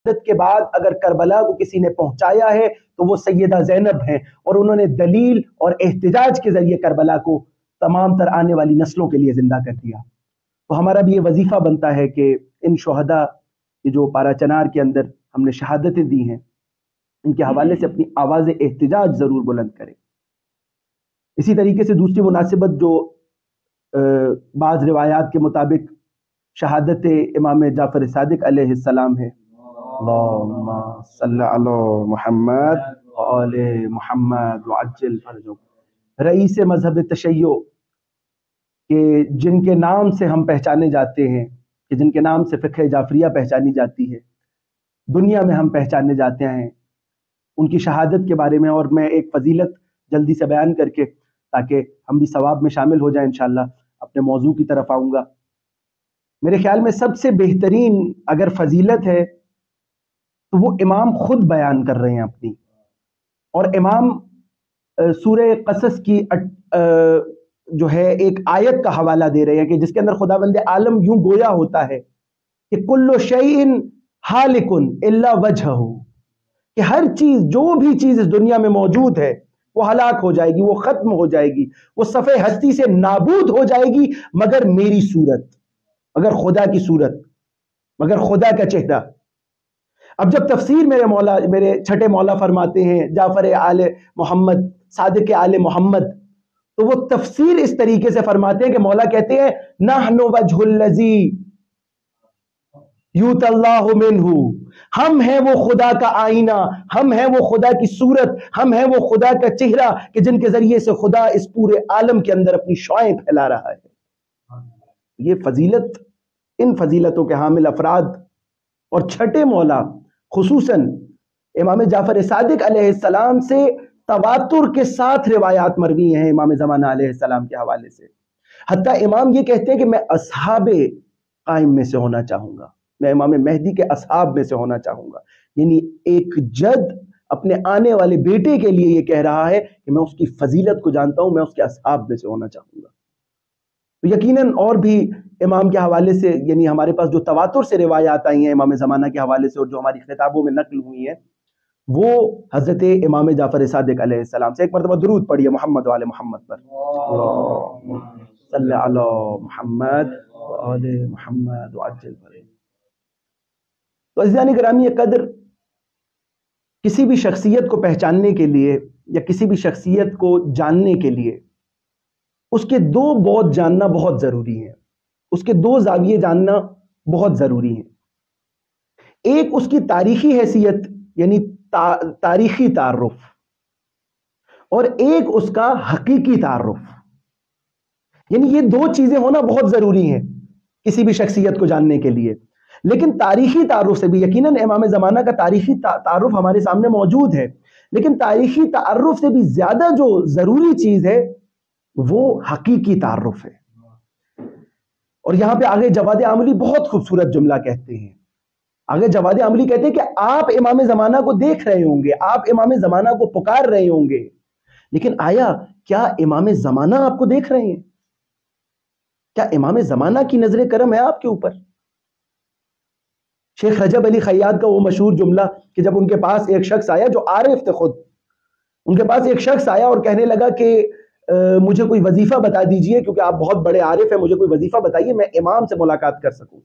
کے بعد اگر کربلا کو کسی نے پہنچایا ہے تو وہ سیدہ زینب ہیں، اور انہوں نے دلیل اور احتجاج کے ذریعے کربلا کو تمام تر آنے والی نسلوں کے لیے زندہ کر دیا۔ تو ہمارا بھی یہ وظیفہ بنتا ہے کہ ان شہداء جو پارا چنار کے اندر ہم نے شہادتیں دی ہیں، ان کے حوالے سے اپنی آواز احتجاج ضرور بلند کریں۔ اسی طریقے سے دوسری مناسبت جو بعض روایات کے مطابق شہادت امام جعفر صادق علیہ السلام ہے، اللہم صلی علی محمد وآل محمد وعجل فرجہ، رئیس مذہب تشیع کہ جن کے نام سے ہم پہچانے جاتے ہیں، کہ جن کے نام سے فقہ جعفریہ پہچانی جاتی ہے، دنیا میں ہم پہچانے جاتے ہیں، ان کی شہادت کے بارے میں اور میں ایک فضیلت جلدی سے بیان کر کے تاکہ ہم بھی ثواب میں شامل ہو جائیں انشاءاللہ اپنے موضوع کی طرف آؤں گا۔ میرے خیال میں سب سے بہترین اگر فضیلت ہے تو وہ امام خود بیان کر رہے ہیں اپنی، اور امام سورہ قصص کی جو ہے ایک آیت کا حوالہ دے رہے ہیں کہ جس کے اندر خداوند عالم یوں گویا ہوتا ہے کہ کل شیء ہالک الا وجہہ، کہ ہر چیز، جو بھی چیز اس دنیا میں موجود ہے وہ ہلاک ہو جائے گی، وہ ختم ہو جائے گی، وہ صفحہ ہستی سے نابود ہو جائے گی، مگر میری صورت، مگر خدا کی صورت، مگر خدا کا چہرہ۔ اب جب تفسیر میرے چھٹے مولا فرماتے ہیں جعفر آل محمد، صادق آل محمد، تو وہ تفسیر اس طریقے سے فرماتے ہیں کہ مولا کہتے ہیں نحن وجہ الذی یوت اللہ منہ، ہم ہیں وہ خدا کا آئینہ، ہم ہیں وہ خدا کی صورت، ہم ہیں وہ خدا کا چہرہ کہ جن کے ذریعے سے خدا اس پورے عالم کے اندر اپنی شعائیں پھیلا رہا ہے۔ یہ فضیلت، ان فضیلتوں کے حامل افراد اور چھٹے مولا خصوصاً امام جعفر صادق علیہ السلام سے تواتر کے ساتھ روایات مروی ہیں امام زمانہ علیہ السلام کے حوالے سے، حتیٰ امام یہ کہتے ہیں کہ میں اصحاب قائم میں سے ہونا چاہوں گا، میں امام مہدی کے اصحاب میں سے ہونا چاہوں گا، یعنی ایک جد اپنے آنے والے بیٹے کے لیے یہ کہہ رہا ہے کہ میں اس کی فضیلت کو جانتا ہوں، میں اس کے اصحاب میں سے ہونا چاہوں گا۔ تو یقیناً اور بھی امام کے حوالے سے، یعنی ہمارے پاس جو تواتر سے روایات آئی ہیں امام زمانہ کے حوالے سے اور جو ہماری خطابوں میں نقل ہوئی ہیں، وہ حضرت امام جعفر صادق علیہ السلام سے۔ ایک مرتبہ درود پڑھیے محمد وآل محمد پر، اللہم صلی علی محمد وآل محمد وعجل فرجہ۔ تو عزیزان گرامی قدر، کسی بھی شخصیت کو پہچاننے کے لیے یا کسی بھی شخصیت کو جاننے کے لیے اس کے دو بعد جاننا بہت ضروری ہے، اس کے دو زاویے جاننا بہت ضروری ہیں۔ ایک اس کی تاریخی حیثیت یعنی تاریخی تعارف، اور ایک اس کا حقیقی تعارف، یعنی یہ دو چیزیں ہونا بہت ضروری ہیں کسی بھی شخصیت کو جاننے کے لیے۔ لیکن تاریخی تعارف سے بھی، یقیناً امام زمانہ کا تاریخی تعارف ہمارے سامنے موجود ہے، لیکن تاریخی تعارف سے بھی زیادہ جو ضروری چیز ہے وہ حقیقی تعارف ہے۔ اور یہاں پہ آگے جواد عاملی بہت خوبصورت جملہ کہتے ہیں، آگے جواد عاملی کہتے ہیں کہ آپ امام زمانہ کو دیکھ رہے ہوں گے، آپ امام زمانہ کو پکار رہے ہوں گے، لیکن آیا کیا امام زمانہ آپ کو دیکھ رہے ہیں؟ کیا امام زمانہ کی نظر کرم ہے آپ کے اوپر؟ شیخ رجب علی خیاط کا وہ مشہور جملہ کہ جب ان کے پاس ایک شخص آیا جو عارف تھے خود، ان کے پاس ایک شخص آیا اور کہنے لگا کہ مجھے کوئی وظیفہ بتا دیجئے، کیونکہ آپ بہت بڑے عارف ہیں، مجھے کوئی وظیفہ بتائیے میں امام سے ملاقات کر سکوں۔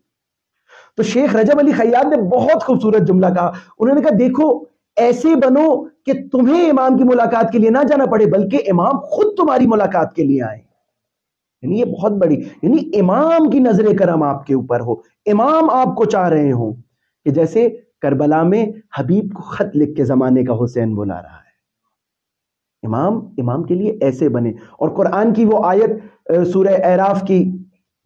تو شیخ رجب علی خیاط نے بہت خوبصورت جملہ کہا، انہوں نے کہا دیکھو ایسے بنو کہ تمہیں امام کی ملاقات کے لیے نہ جانا پڑے بلکہ امام خود تمہاری ملاقات کے لیے آئے۔ یعنی یہ بہت بڑی، یعنی امام کی نظر کرم آپ کے اوپر ہو، امام آپ کو چاہ رہے ہوں، کہ جیسے کربلا میں حبیب کو خط لکھ کے زمانے کا حسین بلا رہا ہے۔ امام کے لیے ایسے بنے۔ اور قرآن کی وہ آیت سورہ اعراف کی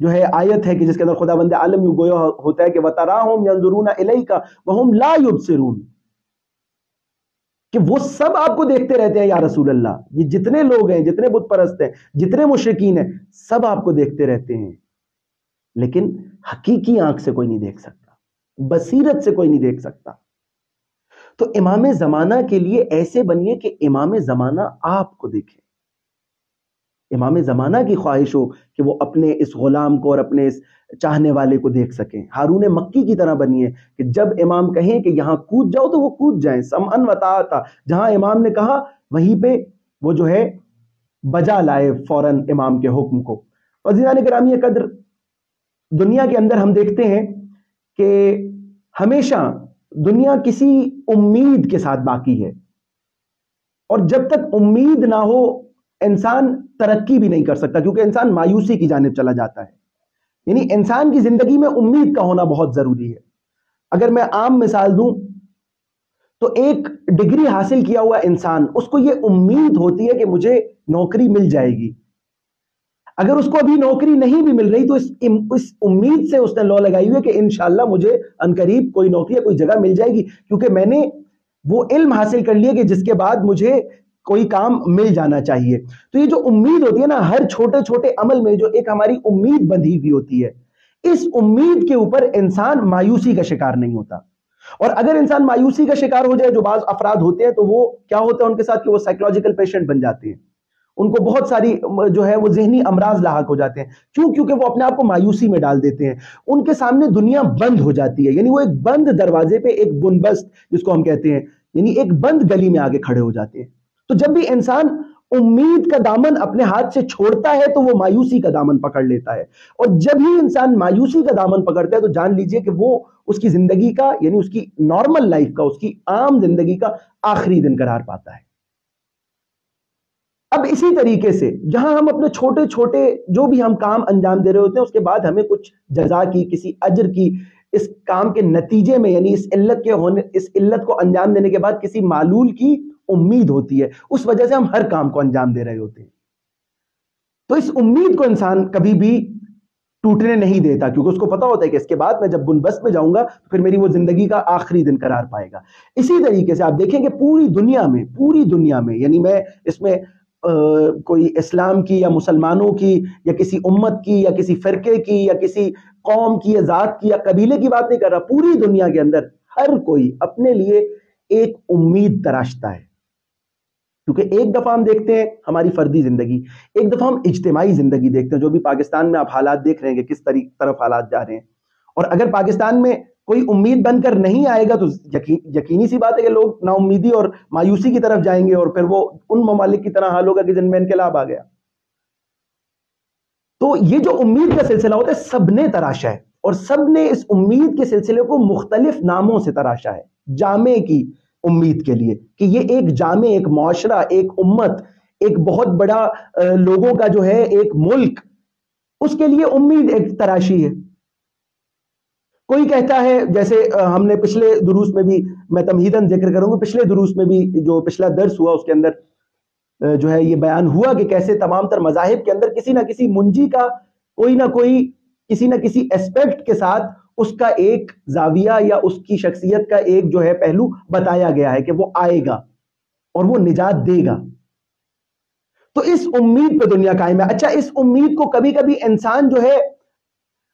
جو ہے آیت ہے کہ جس کے اندر خداوند عالم یوں گویا ہوتا ہے کہ وَتَرَاهُمْ يَنظُرُونَ إِلَيْكَ وَهُمْ لَا يُبْصِرُونَ، کہ وہ سب آپ کو دیکھتے رہتے ہیں یا رسول اللہ، یہ جتنے لوگ ہیں، جتنے بت پرست ہیں، جتنے مشرکین ہیں، سب آپ کو دیکھتے رہتے ہیں، لیکن حقیقی آنکھ سے کوئی نہیں دیکھ سکتا، بصیرت سے کوئی نہیں دیکھ سکتا۔ تو امام زمانہ کے لیے ایسے بنیے کہ امام زمانہ آپ کو دیکھے، امام زمانہ کی خواہش ہو کہ وہ اپنے اس غلام کو اور اپنے اس چاہنے والے کو دیکھ سکیں. ہارون مکی کی طرح بنیے کہ جب امام کہیں کہ یہاں کود جاؤ تو وہ کود جائیں. سمعن و طاعتا، جہاں امام نے کہا وہیں پہ وہ جو ہے بجا لائے فوراً امام کے حکم کو. عزیزان گرامی قدر، دنیا کے اندر ہم دیکھتے ہیں کہ ہمیشہ دنیا کسی امید کے ساتھ باقی ہے، اور جب تک امید نہ ہو انسان ترقی بھی نہیں کر سکتا، کیونکہ انسان مایوسی کی جانب چلا جاتا ہے. یعنی انسان کی زندگی میں امید کا ہونا بہت ضروری ہے. اگر میں عام مثال دوں تو ایک ڈگری حاصل کیا ہوا انسان، اس کو یہ امید ہوتی ہے کہ مجھے نوکری مل جائے گی. اگر اس کو ابھی نوکری نہیں بھی مل رہی تو اس امید سے اس نے لو لگائی ہوئی کہ انشاءاللہ مجھے عنقریب کوئی نوکری یا کوئی جگہ مل جائے گی، کیونکہ میں نے وہ علم حاصل کر لیا کہ جس کے بعد مجھے کوئی کام مل جانا چاہیے. تو یہ جو امید ہوتی ہے نا، ہر چھوٹے چھوٹے عمل میں جو ایک ہماری امید بندھی ہوئی ہوتی ہے، اس امید کے اوپر انسان مایوسی کا شکار نہیں ہوتا. اور اگر انسان مایوسی کا شکار ہو جائے، جو بعض افراد ہوتے ہیں، تو وہ کیا ہوتا ہے ان کے ساتھ کہ وہ سائیکولوجیکل پیشنٹ بن جاتے ہیں. ان کو بہت ساری جو ہے وہ ذہنی امراض لاحق ہو جاتے ہیں. کیوں؟ کیونکہ وہ اپنے آپ کو مایوسی میں ڈال دیتے ہیں. ان کے سامنے دنیا بند ہو جاتی ہے. یعنی وہ ایک بند دروازے پہ، ایک بنبست جس کو ہم کہتے ہیں، یعنی ایک بند گلی میں آگے کھڑے ہو جاتے ہیں. تو جب بھی انسان امید کا دامن اپنے ہاتھ سے چھوڑتا ہے تو وہ مایوسی کا دامن پکڑ لیتا ہے. اور جب ہی انسان مایوسی کا دامن پکڑتا ہے تو جان لیجئے کہ وہ اس کی زندگی کا، یعنی اس کی نارمل لائف کا، اس کی عام زندگی کا آخری دن قرار پاتا ہے. اب اسی طریقے سے جہاں ہم اپنے چھوٹے چھوٹے جو بھی ہم کام انجام دے رہے ہوتے ہیں، اس کے بعد ہمیں کچھ جزا کی، کسی اجر کی، اس کام کے نتیجے میں، یعنی اس علت کو انجام دینے کے بعد کسی معلول کی امید ہوتی ہے. اس وجہ سے ہم ہر کام کو انجام دے رہے ہوتے ہیں. تو اس امید کو انسان کبھی بھی ٹوٹنے نہیں دیتا، کیونکہ اس کو پتا ہوتا ہے کہ اس کے بعد میں جب بنبست میں جاؤں گا تو پھر میری وہ زندگی کا آخری دن قرار پائے گا. اسی طریقے سے آپ دیکھیں کہ پوری دنیا میں یعنی میں اس میں کوئی اسلام کی یا مسلمانوں کی یا کسی امت کی یا کسی فرقے کی یا کسی قوم کی یا ذات کی یا قبیلے کی بات نہیں کر رہا. پوری دنیا کے اندر ہر کوئی اپنے لیے ایک امید تراشتا ہے. کیونکہ ایک دفعہ ہم دیکھتے ہیں ہماری فردی زندگی، ایک دفعہ ہم اجتماعی زندگی دیکھتے ہیں. جو بھی پاکستان میں آپ حالات دیکھ رہے ہیں کہ کس طرف حالات جا رہے ہیں، اور اگر پاکستان میں کوئی امید بن کر نہیں آئے گا تو یقینی سی بات ہے کہ لوگ نا امیدی اور مایوسی کی طرف جائیں گے، اور پھر وہ ان ممالک کی طرح حال ہوگا کہ جن میں انقلاب آ گیا. تو یہ جو امید کا سلسلہ ہوتا ہے سب نے تراشا ہے، اور سب نے اس امید کے سلسلے کو مختلف ناموں سے تراشا ہے. جامع کی امید کے لیے کہ یہ ایک جامع، ایک معاشرہ، ایک امت، ایک بہت بڑا لوگوں کا جو ہے ایک ملک، اس کے لیے امید ایک تراشی ہے. کوئی کہتا ہے، جیسے ہم نے پچھلے دروس میں بھی، میں تمہیداً ذکر کروں گا، پچھلے دروس میں بھی جو پچھلا درس ہوا اس کے اندر جو ہے یہ بیان ہوا کہ کیسے تمام تر مذاہب کے اندر کسی نہ کسی منجی کا کوئی نہ کوئی کسی نہ کسی اسپیکٹ کے ساتھ اس کا ایک زاویہ یا اس کی شخصیت کا ایک جو ہے پہلو بتایا گیا ہے کہ وہ آئے گا اور وہ نجات دے گا. تو اس امید پہ دنیا قائم ہے. اچھا، اس امید کو کبھی کبھی انسان جو ہے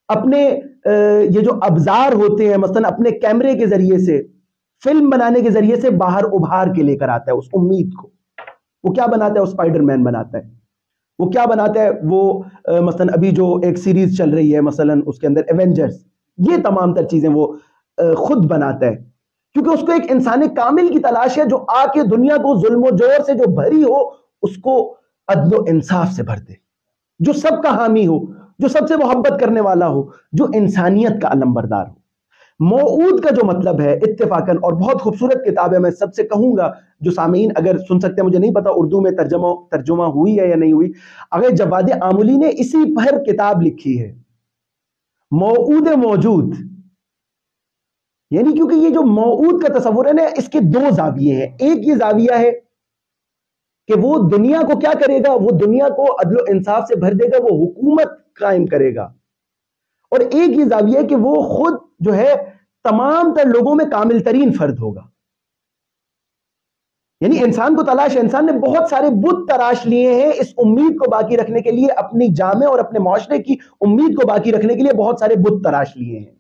اپنے یہ جو ابزار ہوتے ہیں، مثلا اپنے کیمرے کے ذریعے سے، فلم بنانے کے ذریعے سے باہر ابھار کے لے کر آتا ہے اس امید کو. وہ کیا بناتا ہے؟ وہ اسپائڈر مین بناتا ہے. وہ کیا بناتا ہے؟ وہ مثلا ابھی جو ایک سیریز چل رہی ہے مثلا اس کے اندر ایونجرز، یہ تمام تر چیزیں وہ خود بناتا ہے، کیونکہ اس کو ایک انسان کامل کی تلاش ہے جو آ کے دنیا کو ظلم و جور سے جو بھری ہو اس کو عدل و انصاف سے بھر دے، جو سب کا حامی ہو، جو سب سے محبت کرنے والا ہو، جو انسانیت کا علمبردار ہو. موعود کا جو مطلب ہے اتفاقاً، اور بہت خوبصورت کتاب ہے، میں سب سے کہوں گا جو سامعین اگر سن سکتے ہیں، مجھے نہیں پتا اردو میں ترجمہ ہوئی ہے یا نہیں ہوئی، اگر جواد آملی نے اسی پر کتاب لکھی ہے، موعود موجود. یعنی کیونکہ یہ جو موعود کا تصور ہے نا، اس کے دو زاویے ہیں. ایک یہ زاویہ ہے کہ وہ دنیا کو کیا کرے گا؟ وہ دنیا کو عدل و انصاف سے بھر دے گا، وہ حکومت قائم کرے گا. اور ایک یہ زاویہ ہے کہ وہ خود جو ہے تمام تر لوگوں میں کامل ترین فرد ہوگا. یعنی انسان کو تلاش ہے، انسان نے بہت سارے بت تراش لیے ہیں اس امید کو باقی رکھنے کے لیے، اپنی جامع اور اپنے معاشرے کی امید کو باقی رکھنے کے لیے بہت سارے بت تراش لیے ہیں.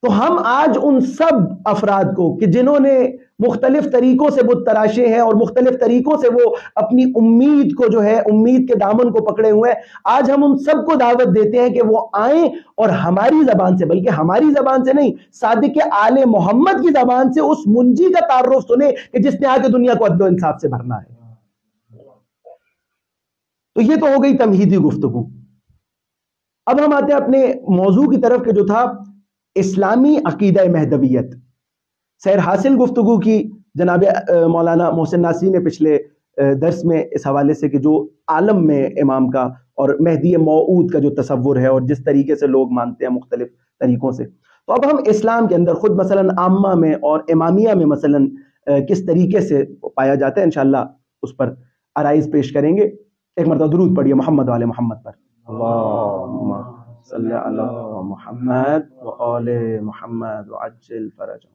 تو ہم آج ان سب افراد کو کہ جنہوں نے مختلف طریقوں سے بت تراشے ہیں اور مختلف طریقوں سے وہ اپنی امید کو جو ہے امید کے دامن کو پکڑے ہوئے ہیں، آج ہم ان سب کو دعوت دیتے ہیں کہ وہ آئیں اور ہماری زبان سے، بلکہ ہماری زبان سے نہیں، صادق آل محمد کی زبان سے اس منجی کا تعارف سنیں کہ جس نے آ کے دنیا کو عدل و انصاف سے بھرنا ہے۔ تو یہ تو ہو گئی تمہیدی گفتگو۔ اب ہم آتے ہیں اپنے موضوع کی طرف کہ جو تھا اسلامی عقیدہ مہدویت۔ سیر حاصل گفتگو کی جناب مولانا محسن ناصری نے پچھلے درس میں اس حوالے سے کہ جو عالم میں امام کا اور مہدی موعود کا جو تصور ہے اور جس طریقے سے لوگ مانتے ہیں مختلف طریقوں سے، تو اب ہم اسلام کے اندر خود مثلا عامہ میں اور امامیہ میں مثلا کس طریقے سے پایا جاتا ہے، انشاءاللہ اس پر آرائز پیش کریں گے۔ ایک مرتبہ درود پڑھیے محمد و آل محمد پر۔ اللہم صلی علی محمد و آل محمد وعجل فرجهم۔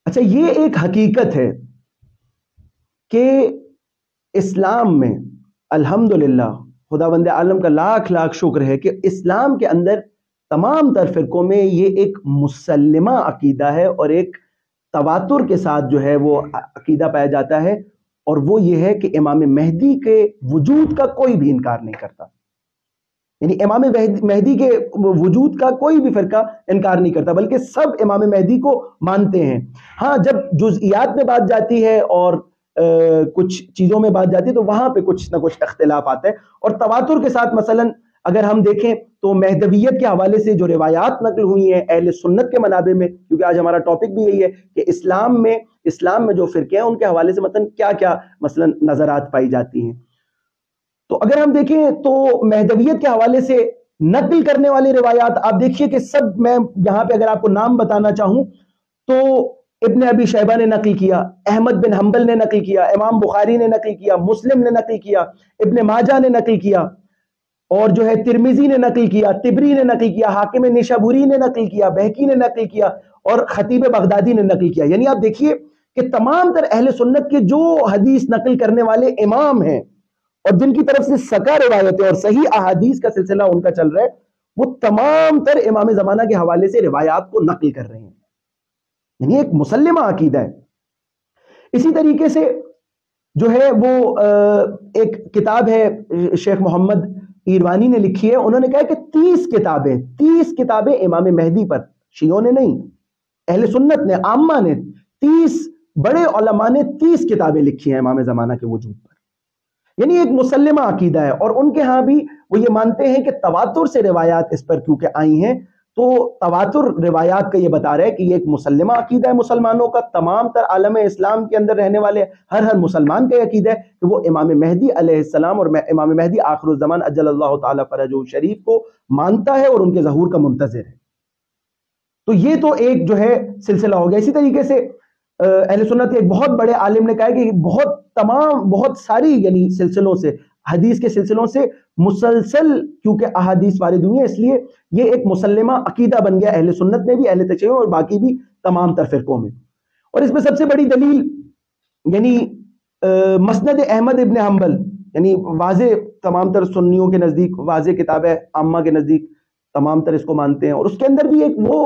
اچھا، یہ ایک حقیقت ہے کہ اسلام میں الحمدللہ خداوند عالم کا لاکھ لاکھ شکر ہے کہ اسلام کے اندر تمام تر فرقوں میں یہ ایک مسلمہ عقیدہ ہے اور ایک تواتر کے ساتھ جو ہے وہ عقیدہ پایا جاتا ہے، اور وہ یہ ہے کہ امام مہدی کے وجود کا کوئی بھی انکار نہیں کرتا، یعنی امام مہدی کے وجود کا کوئی بھی فرقہ انکار نہیں کرتا، بلکہ سب امام مہدی کو مانتے ہیں۔ ہاں، جب جزئیات میں بات جاتی ہے اور کچھ چیزوں میں بات جاتی ہے تو وہاں پہ کچھ نہ کچھ اختلاف آتا ہے، اور تواتر کے ساتھ مثلا اگر ہم دیکھیں تو مہدویت کے حوالے سے جو روایات نقل ہوئی ہیں اہل سنت کے منابع میں، کیونکہ آج ہمارا ٹاپک بھی یہی ہے کہ اسلام میں جو فرقے ہیں ان کے حوالے سے مثلا کیا کیا مثلا نظرات پائی جاتی ہیں، تو اگر ہم دیکھیں تو مہدویت کے حوالے سے نقل کرنے والی روایات آپ دیکھیے کہ سب، میں یہاں پہ اگر آپ کو نام بتانا چاہوں تو ابن ابی شیبہ نے نقل کیا، احمد بن حنبل نے نقل کیا، امام بخاری نے نقل کیا، مسلم نے نقل کیا، ابن ماجہ نے نقل کیا، اور جو ہے ترمذی نے نقل کیا، طبری نے نقل کیا، حاکم نیشابوری نے نقل کیا، بہقی نے نقل کیا، اور خطیب بغدادی نے نقل کیا۔ یعنی آپ دیکھیے کہ تمام تر اہل سنت کے جو حدیث نقل کرنے والے امام ہیں اور جن کی طرف سے سکا روایتیں اور صحیح احادیث کا سلسلہ ان کا چل رہا ہے، وہ تمام تر امام زمانہ کے حوالے سے روایات کو نقل کر رہے ہیں، یعنی ایک مسلمہ عقیدہ ہے۔ اسی طریقے سے جو ہے وہ ایک کتاب ہے شیخ محمد ایروانی نے لکھی ہے، انہوں نے کہا کہ 30 کتابیں امام مہدی پر، شیعوں نے نہیں، اہل سنت نے، عامہ نے، 30 بڑے علماء نے 30 کتابیں لکھی ہیں امام زمانہ کے وجود پر، یعنی ایک مسلمہ عقیدہ ہے۔ اور ان کے ہاں بھی وہ یہ مانتے ہیں کہ تواتر سے روایات اس پر کیونکہ آئی ہیں، تو تواتر روایات کا یہ بتا رہا ہے کہ یہ ایک مسلمہ عقیدہ ہے مسلمانوں کا، تمام تر عالم اسلام کے اندر رہنے والے ہر مسلمان کا یہ عقیدہ ہے کہ وہ امام مہدی علیہ السلام اور امام مہدی آخر الزمان اجل اللہ تعالی فرجہ شریف کو مانتا ہے اور ان کے ظہور کا منتظر ہے۔ تو یہ تو ایک جو ہے سلسلہ ہو گیا۔ اسی طریقے سے اہل سنت کے ایک بہت بڑے عالم نے کہا ہے کہ بہت ساری یعنی سلسلوں سے، حدیث کے سلسلوں سے مسلسل کیونکہ احادیث وارد ہوئی ہیں، اس لیے یہ ایک مسلمہ عقیدہ بن گیا اہل سنت میں بھی، اہل تشیع اور باقی بھی تمام تر فرقوں میں۔ اور اس میں سب سے بڑی دلیل یعنی مسند احمد ابن حنبل، یعنی واضح تمام تر سنیوں کے نزدیک واضح کتاب ہے، عامہ کے نزدیک تمام تر اس کو مانتے ہیں، اور اس کے اندر بھی ایک وہ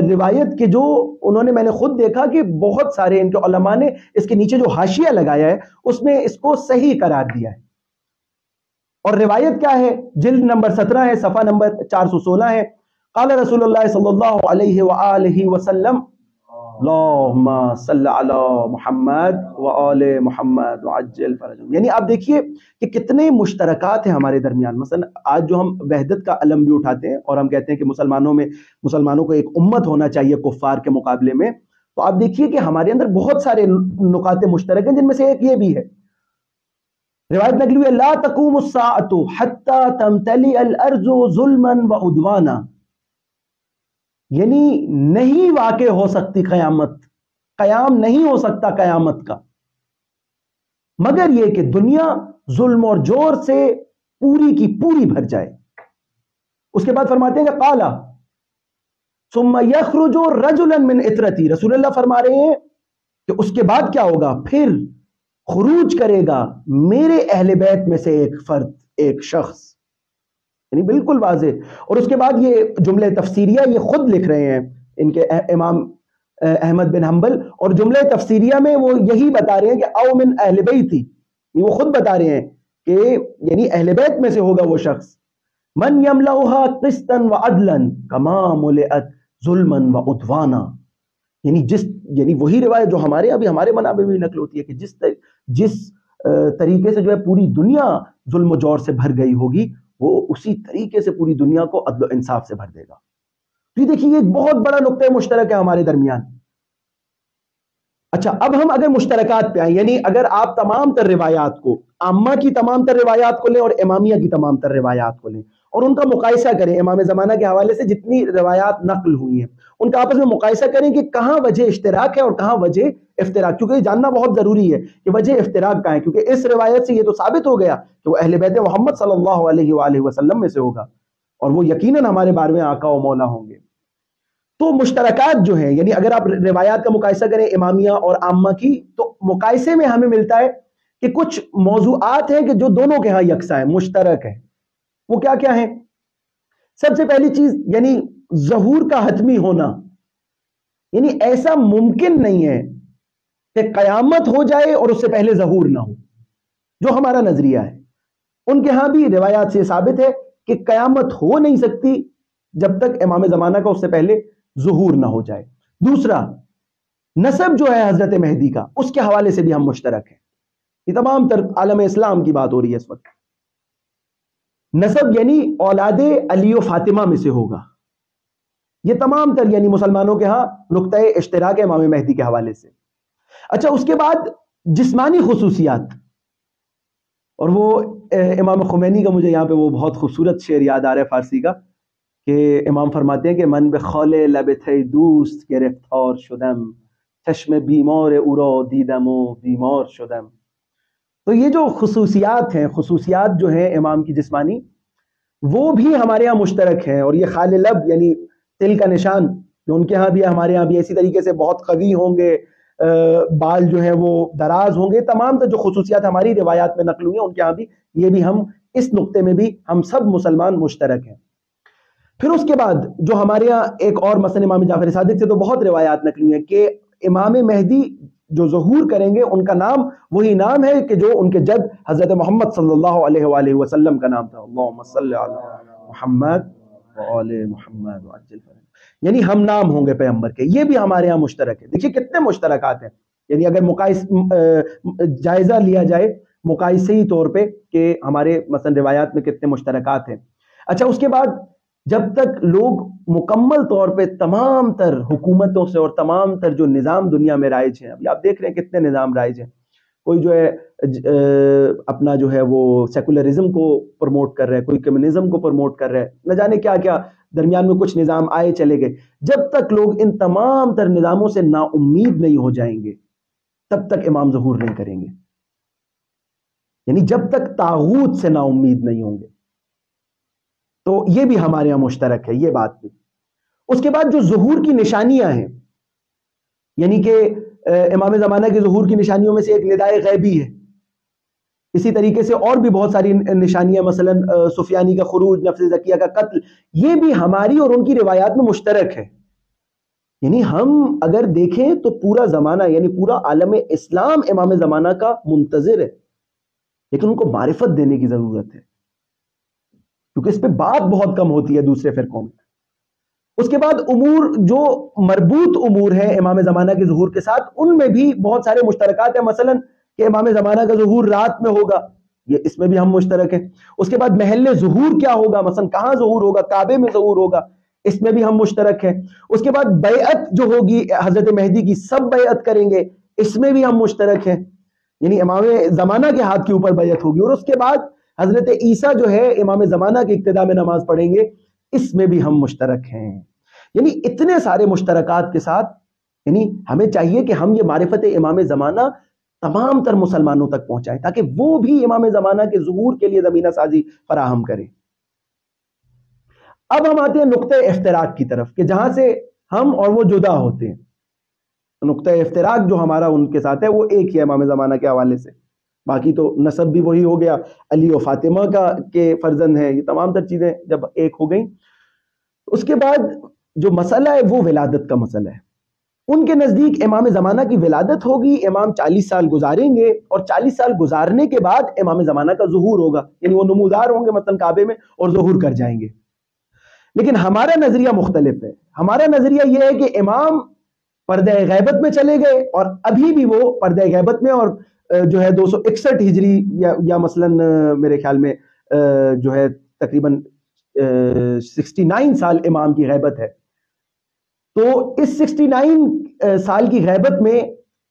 روایت کے جو انہوں نے، میں نے خود دیکھا کہ بہت سارے ان کے علماء نے اس کے نیچے جو حاشیہ لگایا ہے اس میں اس کو صحیح قرار دیا ہے۔ اور روایت کیا ہے؟ جلد نمبر 17 ہے، صفحہ نمبر 416 ہے۔ قال رسول اللہ صلی اللہ علیہ وآلہ وسلم اللہم صلی علی محمد وآل محمد وعجل فرجهم۔ یعنی آپ دیکھیے کہ کتنے مشترکات ہیں ہمارے درمیان۔ مثلا آج جو ہم وحدت کا علم بھی اٹھاتے ہیں اور ہم کہتے ہیں کہ مسلمانوں کو ایک امت ہونا چاہیے کفار کے مقابلے میں، تو آپ دیکھیے کہ ہمارے اندر بہت سارے نکات مشترک ہیں، جن میں سے ایک یہ بھی ہے۔ روایت نقلی ہوئی ہے لا تقوم الساعۃ حتی تمتلئ الارض ظلما وعدوانا، یعنی نہیں واقع ہو سکتی قیامت، قیام نہیں ہو سکتا قیامت کا مگر یہ کہ دنیا ظلم اور جور سے پوری کی پوری بھر جائے۔ اس کے بعد فرماتے ہیں کہ قال ثم یخرج رجلا من اطرتی، رسول اللہ فرما رہے ہیں کہ اس کے بعد کیا ہوگا، پھر خروج کرے گا میرے اہل بیت میں سے ایک فرد، ایک شخص یعنی بالکل واضح. اور اس کے بعد یہ جملے تفسیریہ یہ خود لکھ رہے ہیں ان کے امام احمد بن حنبل، اور جملے تفسیریہ میں وہ یہی بتا رہے ہیں کہ او من اہل بیت ہی، وہ خود بتا رہے ہیں کہ یعنی اہل بیت میں سے ہوگا وہ شخص. من یملؤها قسطا وعدلا کما ملئت ظلما وعدوانا، یعنی وہی روایت جو ہمارے ابھی ہمارے منابع میں نقل ہوتی ہے کہ جس طریقے سے جو ہے پوری دنیا ظلم و جور سے بھر گئی ہوگی، وہ اسی طریقے سے پوری دنیا کو عدل و انصاف سے بھر دے گا. تو یہ دیکھیے ایک بہت بڑا نقطہ مشترک ہے ہمارے درمیان. اچھا اب ہم اگر مشترکات پہ آئیں، یعنی اگر آپ تمام تر روایات کو، عامہ کی تمام تر روایات کو لیں اور امامیہ کی تمام تر روایات کو لیں اور ان کا مقائسہ کریں، امام زمانہ کے حوالے سے جتنی روایات نقل ہوئی ہیں ان کا آپس میں مقائسہ کریں کہ کہاں وجہ اشتراک ہے اور کہاں وجہ افتراق، کیونکہ یہ جاننا بہت ضروری ہے کہ وجہ افتراق کہاں ہے، کیونکہ اس روایت سے یہ تو ثابت ہو گیا کہ وہ اہل بیت محمد صلی اللہ علیہ وآلہ وسلم میں سے ہوگا اور وہ یقیناً ہمارے 12ویں آقا و مولا ہوں گے. تو مشترکات جو ہیں، یعنی اگر آپ روایات کا مقائسہ کریں امامیہ اور عامہ کی، تو مقائسے میں ہمیں ملتا ہے کہ کچھ موضوعات ہیں کہ جو دونوں کے ہاں یکساں ہیں، مشترک ہیں. وہ کیا کیا ہیں؟ سب سے پہلی چیز یعنی ظہور کا حتمی ہونا، یعنی ایسا ممکن نہیں ہے کہ قیامت ہو جائے اور اس سے پہلے ظہور نہ ہو، جو ہمارا نظریہ ہے. ان کے ہاں بھی روایات سے ثابت ہے کہ قیامت ہو نہیں سکتی جب تک امام زمانہ کا اس سے پہلے ظہور نہ ہو جائے. دوسرا، نسب جو ہے حضرت مہدی کا، اس کے حوالے سے بھی ہم مشترک ہیں. یہ تمام تر عالم اسلام کی بات ہو رہی ہے اس وقت. نسب یعنی اولاد علی و فاطمہ میں سے ہوگا. یہ تمام تر یعنی مسلمانوں کے ہاں نقطہ اشتراک ہے امام مہدی کے حوالے سے. اچھا اس کے بعد جسمانی خصوصیات، اور وہ امام خمینی کا مجھے یہاں پہ وہ بہت خوبصورت شعر یاد آ رہا ہے فارسی کا، کہ امام فرماتے ہیں کہ من به خال لب تی دوست گرفتار شدم، چشم بیمار او را دیدم و بیمار شدم. تو یہ جو خصوصیات ہیں، خصوصیات جو ہیں امام کی جسمانی، وہ بھی ہمارے یہاں مشترک ہیں. اور یہ خال لب یعنی تل کا نشان جو ان کے ہاں بھی ہے، ہمارے ہاں بھی اسی طریقے سے بہت قوی ہوں گے، بال جو ہیں وہ دراز ہوں گے. تمام جو خصوصیات ہماری روایات میں نقل ہوئی ہیں ان کے ہاں بھی، یہ بھی ہم اس نقطے میں بھی ہم سب مسلمان مشترک ہیں. پھر اس کے بعد جو ہمارے ہاں ایک اور مثلا امام جعفر صادق سے تو بہت روایات نقل ہوئی ہیں کہ امام مہدی جو ظہور کریں گے ان کا نام وہی نام ہے کہ جو ان کے جد حضرت محمد صلی اللہ علیہ وآلہ وسلم کا نام تھا. اللہم صلی علی محمد وآل محمد وعجل فرجہ، یعنی ہم نام ہوں گے پیغمبر کے. یہ بھی ہمارے ہاں مشترک ہے. دیکھیے کتنے مشترکات ہیں، یعنی اگر جائزہ لیا جائے مقایسہی طور پہ کہ ہمارے مثلا روایات میں کتنے مشترکات ہیں. اچھا اس کے بعد جب تک لوگ مکمل طور پہ تمام تر حکومتوں سے اور تمام تر جو نظام دنیا میں رائج ہیں، ابھی آپ دیکھ رہے ہیں کتنے نظام رائج ہیں، کوئی جو ہے اپنا جو ہے وہ سیکولرزم کو پروموٹ کر رہا ہے، کوئی کمیونزم کو پروموٹ کر رہا ہے، نہ جانے کیا کیا درمیان میں کچھ نظام آئے چلے گئے. جب تک لوگ ان تمام تر نظاموں سے نا امید نہیں ہو جائیں گے تب تک امام ظہور نہیں کریں گے. یعنی جب تک طاغوت سے نا امید نہیں ہوں گے. تو یہ بھی ہمارے یہاں مشترک ہے یہ بات بھی. اس کے بعد جو ظہور کی نشانیاں ہیں، یعنی کہ امام زمانہ کے ظہور کی نشانیوں میں سے ایک ندائے غیبی ہے. اسی طریقے سے اور بھی بہت ساری نشانیاں، مثلا سفیانی کا خروج، نفس زکیہ کا قتل، یہ بھی ہماری اور ان کی روایات میں مشترک ہے. یعنی ہم اگر دیکھیں تو پورا زمانہ یعنی پورا عالم اسلام امام زمانہ کا منتظر ہے، لیکن ان کو معرفت دینے کی ضرورت ہے کیونکہ اس پہ بات بہت کم ہوتی ہے دوسرے فرقوں میں. اس کے بعد امور جو مربوط امور ہیں امام زمانہ کے ظہور کے ساتھ، ان میں بھی بہت سارے مشترکات ہیں. مثلا کہ امام زمانہ کا ظہور رات میں ہوگا، یہ اس میں بھی ہم مشترک ہیں. اس کے بعد محل ظہور کیا ہوگا، مثلا کہاں ظہور ہوگا، کعبے میں ظہور ہوگا، اس میں بھی ہم مشترک ہیں. اس کے بعد بیعت جو ہوگی حضرت مہدی کی، سب بیعت کریں گے، اس میں بھی ہم مشترک ہیں، یعنی امام زمانہ کے ہاتھ کے اوپر بیعت ہوگی. اور اس کے بعد حضرت عیسیٰ جو ہے امام زمانہ کے ابتدا میں نماز پڑھیں گے، اس میں بھی ہم مشترک ہیں. یعنی اتنے سارے مشترکات کے ساتھ یعنی ہمیں چاہیے کہ ہم یہ معرفت امام زمانہ تمام تر مسلمانوں تک پہنچائیں تاکہ وہ بھی امام زمانہ کے ظہور کے لیے زمینہ سازی فراہم کریں. اب ہم آتے ہیں نقطہ افتراق کی طرف کہ جہاں سے ہم اور وہ جدا ہوتے ہیں. نقطہ افتراق جو ہمارا ان کے ساتھ ہے وہ ایک ہی ہے امام زمانہ کے حوالے سے، باقی تو نسب بھی وہی ہو گیا، علی و فاطمہ کا کے فرزند ہیں، یہ تمام تر چیزیں جب ایک ہو گئیں. اس کے بعد جو مسئلہ ہے وہ ولادت کا مسئلہ ہے. ان کے نزدیک امام زمانہ کی ولادت ہوگی، امام 40 سال گزاریں گے، اور 40 سال گزارنے کے بعد امام زمانہ کا ظہور ہوگا، یعنی وہ نمودار ہوں گے مثلا کعبے میں اور ظہور کر جائیں گے. لیکن ہمارا نظریہ مختلف ہے. ہمارا نظریہ یہ ہے کہ امام پردہ غیبت میں چلے گئے، اور ابھی بھی وہ پردہ غیبت میں، اور جو ہے 261 ہجری یا مثلا میرے خیال میں جو ہے تقریباً 69 سال امام کی غیبت ہے. تو اس 69 سال کی غیبت میں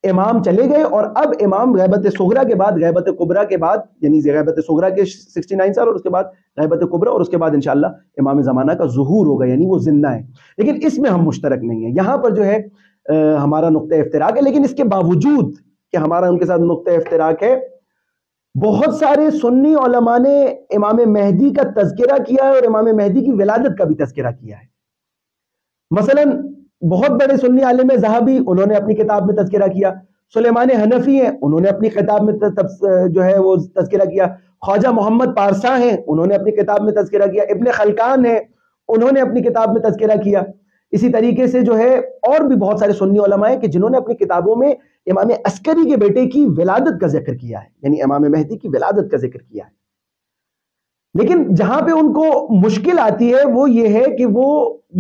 امام چلے گئے، اور اب امام غیبت صغرا کے بعد غیبت کبرا کے بعد، یعنی غیبت صغرا کے 69 سال اور اس کے بعد غیبت کبرا، اور اس کے بعد انشاءاللہ امام زمانہ کا ظہور ہوگا، یعنی وہ زندہ ہے. لیکن اس میں ہم مشترک نہیں ہیں. یہاں پر جو ہے ہمارا نقطہ افتراق ہے. لیکن اس کے باوجود کہ ہمارا ان کے ساتھ نقطہ افتراق ہے، بہت سارے سنی علماء نے امام مہدی کا تذکرہ کیا ہے، اور امام مہدی کی ولادت کا بھی تذکرہ کیا ہے. مثلا بہت بڑے سنی عالم ذہبی، انہوں نے اپنی کتاب میں تذکرہ کیا. سلیمان حنفی ہیں، انہوں نے اپنی کتاب میں جو ہے وہ تذکرہ کیا. خواجہ محمد پارسا ہیں، انہوں نے اپنی کتاب میں تذکرہ کیا. ابن خلقان ہیں، انہوں نے اپنی کتاب میں تذکرہ کیا. اسی طریقے سے جو ہے اور بھی بہت سارے سنی علماء ہیں کہ جنہوں نے اپنی کتابوں میں امام عسکری کے بیٹے کی ولادت کا ذکر کیا ہے، یعنی امام مہدی کی ولادت کا ذکر کیا ہے. لیکن جہاں پہ ان کو مشکل آتی ہے وہ یہ ہے کہ وہ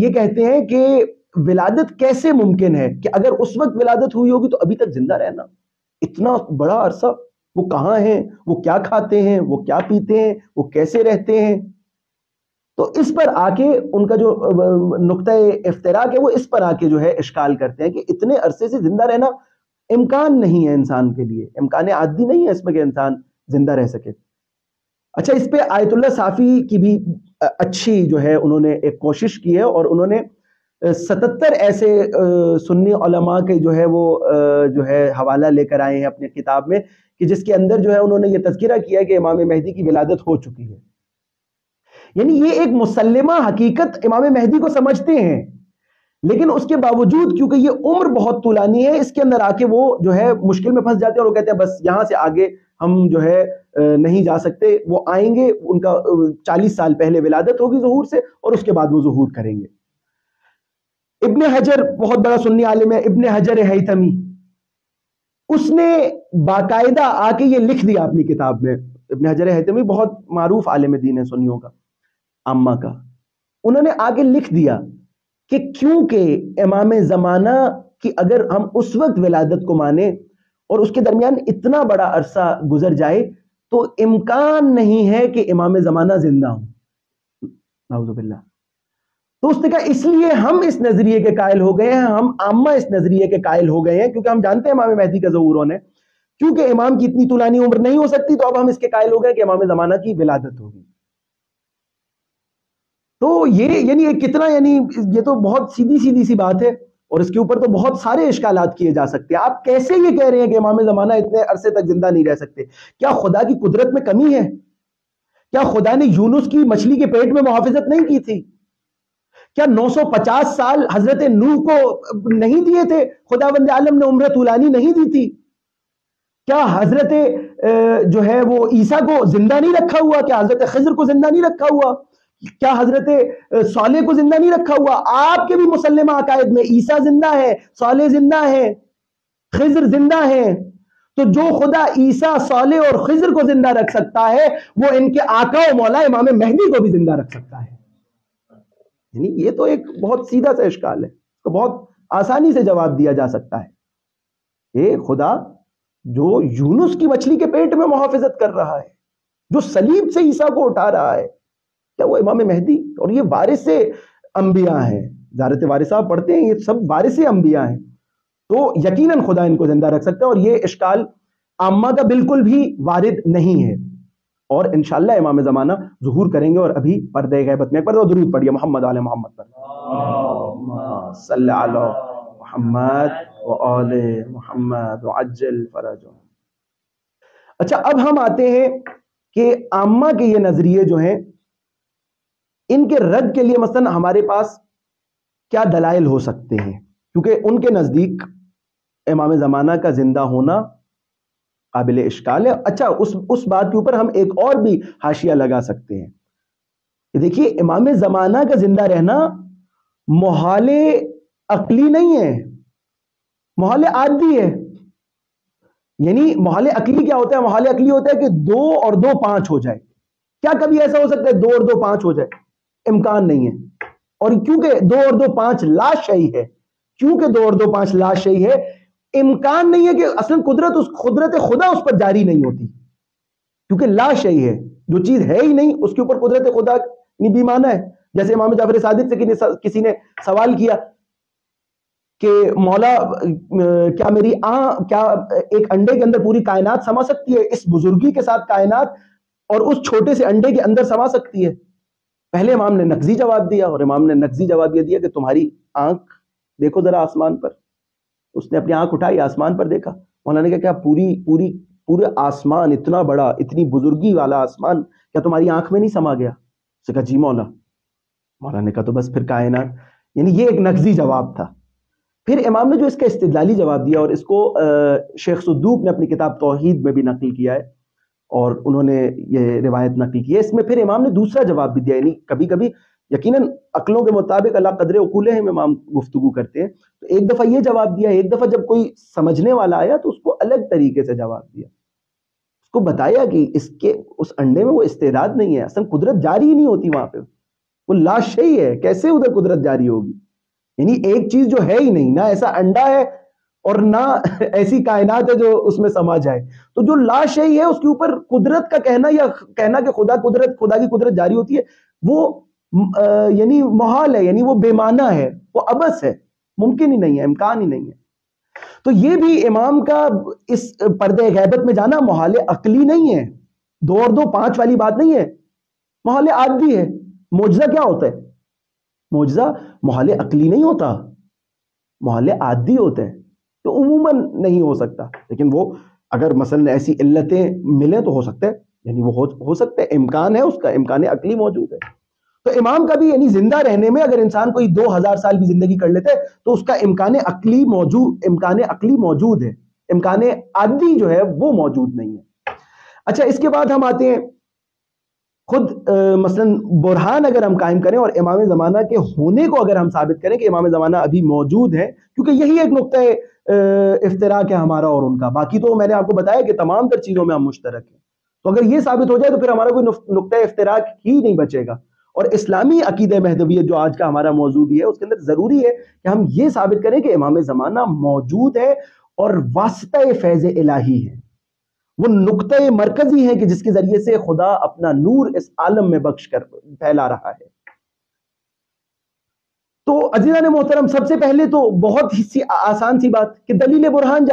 یہ کہتے ہیں کہ ولادت کیسے ممکن ہے، کہ اگر اس وقت ولادت ہوئی ہوگی تو ابھی تک زندہ رہنا، اتنا بڑا عرصہ وہ کہاں ہیں، وہ کیا کھاتے ہیں، وہ کیا پیتے ہیں، وہ کیسے رہتے ہیں. تو اس پر آ کے ان کا جو نقطہ افتراق ہے وہ اس پر آ کے جو ہے اشکال کرتے ہیں کہ اتنے عرصے سے زندہ رہنا امکان نہیں ہے انسان کے لیے، امکان عادی نہیں ہے اس میں کہ انسان زندہ رہ سکے. اچھا، اس پہ آیت اللہ صافی کی بھی اچھی جو ہے انہوں نے ایک کوشش کی ہے، اور انہوں نے 77 ایسے سنی علماء کے جو ہے وہ جو ہے حوالہ لے کر آئے ہیں اپنے کتاب میں، کہ جس کے اندر جو ہے انہوں نے یہ تذکرہ کیا ہے کہ امام مہدی کی ولادت ہو چکی ہے. یعنی یہ ایک مسلمہ حقیقت امام مہدی کو سمجھتے ہیں، لیکن اس کے باوجود کیونکہ یہ عمر بہت طولانی ہے، اس کے اندر آ کے وہ جو ہے مشکل میں پھنس جاتے ہیں، اور وہ کہتے ہیں بس یہاں سے آگے ہم جو ہے نہیں جا سکتے. وہ آئیں گے، ان کا 40 سال پہلے ولادت ہوگی ظہور سے، اور اس کے بعد وہ ظہور کریں گے. ابن حجر بہت بڑا سنی عالم ہے، ابن حجر ہیثمی، اس نے باقاعدہ آ کے یہ لکھ دیا اپنی کتاب میں. ابن حجر ہیثمی بہت معروف عالم دین ہے سنیوں کا، عامہ کا. انہوں نے آگے لکھ دیا کہ کیونکہ امام زمانہ کی اگر ہم اس وقت ولادت کو مانیں اور اس کے درمیان اتنا بڑا عرصہ گزر جائے تو امکان نہیں ہے کہ امام زمانہ زندہ ہوں، نعوذ باللہ. تو اس نے کہا اس لیے ہم اس نظریے کے قائل ہو گئے ہیں، ہم عامہ اس نظریے کے قائل ہو گئے ہیں، کیونکہ ہم جانتے ہیں امام مہدی کا ظہور ہونا ہے. کیونکہ امام کی اتنی طولانی عمر نہیں ہو سکتی، تو اب ہم اس کے قائل ہو گئے کہ امام زمانہ کی ولادت ہوگی. تو یہ یعنی کتنا، یعنی یہ تو بہت سیدھی سی بات ہے، اور اس کے اوپر تو بہت سارے اشکالات کیے جا سکتے ہیں. آپ کیسے یہ کہہ رہے ہیں کہ امام زمانہ اتنے عرصے تک زندہ نہیں رہ سکتے؟ کیا خدا کی قدرت میں کمی ہے؟ کیا خدا نے یونس کی مچھلی کے پیٹ میں محافظت نہیں کی تھی؟ کیا 950 سال حضرت نوح کو نہیں دیے تھے؟ خداوند عالم نے عمر طولانی نہیں دی تھی؟ کیا حضرت جو ہے وہ عیسیٰ کو زندہ نہیں رکھا ہوا؟ کیا حضرت خضر کو زندہ نہیں رکھا ہوا؟ کیا حضرت صالح کو زندہ نہیں رکھا ہوا؟ آپ کے بھی مسلمہ عقائد میں عیسیٰ زندہ ہے، صالح زندہ ہے، خضر زندہ ہے. تو جو خدا عیسیٰ، صالح اور خضر کو زندہ رکھ سکتا ہے، وہ ان کے آقا و مولا امام مہدی کو بھی زندہ رکھ سکتا ہے. یعنی یہ تو ایک بہت سیدھا سا اشکال ہے، تو بہت آسانی سے جواب دیا جا سکتا ہے. اے خدا جو یونس کی مچھلی کے پیٹ میں محافظت کر رہا ہے، جو صلیب سے عیسیٰ کو اٹھا رہا ہے، کیا وہ امام مہدی؟ اور یہ وارث انبیاء ہیں، زیارت وارثہ پڑھتے ہیں، یہ سب وارث انبیاء ہیں، تو یقیناً خدا ان کو زندہ رکھ سکتا ہے. اور یہ اشکال عامہ کا بالکل بھی وارد نہیں ہے. اور انشاءاللہ امام زمانہ ظہور کریں گے. اور ابھی پردہ غیبت میں ایک بار درود پڑھیے محمد علی محمد پر، اللہم صلی علی محمد و آل محمد وعجل فرجهم. اچھا، اب ہم آتے ہیں کہ عامہ کے یہ نظریے جو ہیں، ان کے رد کے لیے مثلا ہمارے پاس کیا دلائل ہو سکتے ہیں؟ کیونکہ ان کے نزدیک امام زمانہ کا زندہ ہونا قابل اشکال ہے. اچھا اس بات کے اوپر ہم ایک اور بھی حاشیہ لگا سکتے ہیں. دیکھیے امام زمانہ کا زندہ رہنا محال عقلی نہیں ہے، محال عادی ہے. یعنی محال عقلی کیا ہوتا ہے؟ محال عقلی ہوتا ہے کہ 2 اور 2 5 ہو جائے. کیا کبھی ایسا ہو سکتا ہے 2 اور 2 5 ہو جائے؟ امکان نہیں ہے. اور کیونکہ 2 اور 2 5 لا شیء ہے، کیونکہ 2 اور 2 5 لا شیء ہے، امکان نہیں ہے کہ اصلا قدرت خدا اس پر جاری نہیں ہوتی، کیونکہ لا شیء ہے. جو چیز ہے ہی نہیں اس کے اوپر قدرت خدا بھی مانا ہے. جیسے امام جعفر صادق سے کسی نے سوال کیا کہ مولا کیا میری کیا ایک انڈے کے اندر پوری کائنات سما سکتی ہے؟ اس بزرگی کے ساتھ کائنات اور اس چھوٹے سے انڈے کے اندر سما سکتی ہے؟ پہلے امام نے نقضی جواب دیا، اور امام نے نقضی جواب یہ دیا کہ تمہاری آنکھ دیکھو ذرا آسمان پر. اس نے اپنی آنکھ اٹھائی، آسمان پر دیکھا. مولانا نے کہا کیا پورے آسمان اتنا بڑا، اتنی بزرگی والا آسمان کیا تمہاری آنکھ میں نہیں سما گیا؟ اس نے کہا جی مولا. مولانا نے کہا تو بس پھر کائنات. یعنی یہ ایک نقضی جواب تھا. پھر امام نے جو اس کا استدلالی جواب دیا، اور اس کو شیخ صدوق نے اپنی کتاب توحید میں بھی نقل کیا ہے اور انہوں نے یہ روایت نقل کی ہے، اس میں پھر امام نے دوسرا جواب بھی دیا. یعنی کبھی کبھی یقیناً عقلوں کے مطابق اللہ قدر عقولہم امام گفتگو کرتے ہیں. تو ایک دفعہ یہ جواب دیا، ایک دفعہ جب کوئی سمجھنے والا آیا تو اس کو الگ طریقے سے جواب دیا. اس کو بتایا کہ اس انڈے میں وہ استعداد نہیں ہے، اصلا قدرت جاری ہی نہیں ہوتی وہاں پہ، وہ لا شیء ہے، کیسے ادھر قدرت جاری ہوگی؟ یعنی ایک چیز جو ہے ہی نہیں، نہ ایسا انڈا ہے اور نہ ایسی کائنات ہے جو اس میں سما جائے. تو جو لا شیء ہے اس کے اوپر قدرت کا کہنا، یا کہنا کہ خدا کی قدرت جاری ہوتی ہے، وہ یعنی محال ہے، یعنی وہ بے معنی ہے، وہ عبث ہے، ممکن ہی نہیں ہے، امکان ہی نہیں ہے. تو یہ بھی امام کا اس پردے غیبت میں جانا محال عقلی نہیں ہے، 2 اور 2 5 والی بات نہیں ہے، محال عادی ہے. معجزہ کیا ہوتا ہے؟ معجزہ محال عقلی نہیں ہوتا، محال عادی ہوتا ہے، تو عموماً نہیں ہو سکتا. لیکن وہ اگر مثلا ایسی علتیں ملیں تو ہو سکتا ہے، یعنی وہ ہو سکتا ہے، امکان ہے، اس کا امکان عقلی موجود ہے. تو امام کا بھی یعنی زندہ رہنے میں اگر انسان کوئی 2000 سال بھی زندگی کر لیتے تو اس کا امکان عقلی موجود ہے، امکان عادی جو ہے وہ موجود نہیں ہے. اچھا اس کے بعد ہم آتے ہیں خود مثلا برہان اگر ہم قائم کریں اور امام زمانہ کے ہونے کو اگر ہم ثابت کریں کہ امام زمانہ ابھی موجود ہے، کیونکہ یہی ایک نقطہ افتراق ہے ہمارا اور ان کا. باقی تو میں نے آپ کو بتایا کہ تمام تر چیزوں میں ہم مشترک ہیں. تو اگر یہ ثابت ہو جائے تو پھر ہمارا کوئی نقطہ افتراق ہی نہیں بچے گا. اور اسلامی عقیدہ مہدویت جو آج کا ہمارا موضوع بھی ہے، اس کے اندر ضروری ہے کہ ہم یہ ثابت کریں کہ امام زمانہ موجود ہے اور واسطہ فیض الہی ہے، وہ نقطہ مرکزی ہے کہ جس کے ذریعے سے خدا اپنا نور اس عالم میں بخش کر پھیلا رہا ہے. تو عزیزان محترم، سب سے پہلے تو بہت ہی آسان سی بات کہ دلیل برہان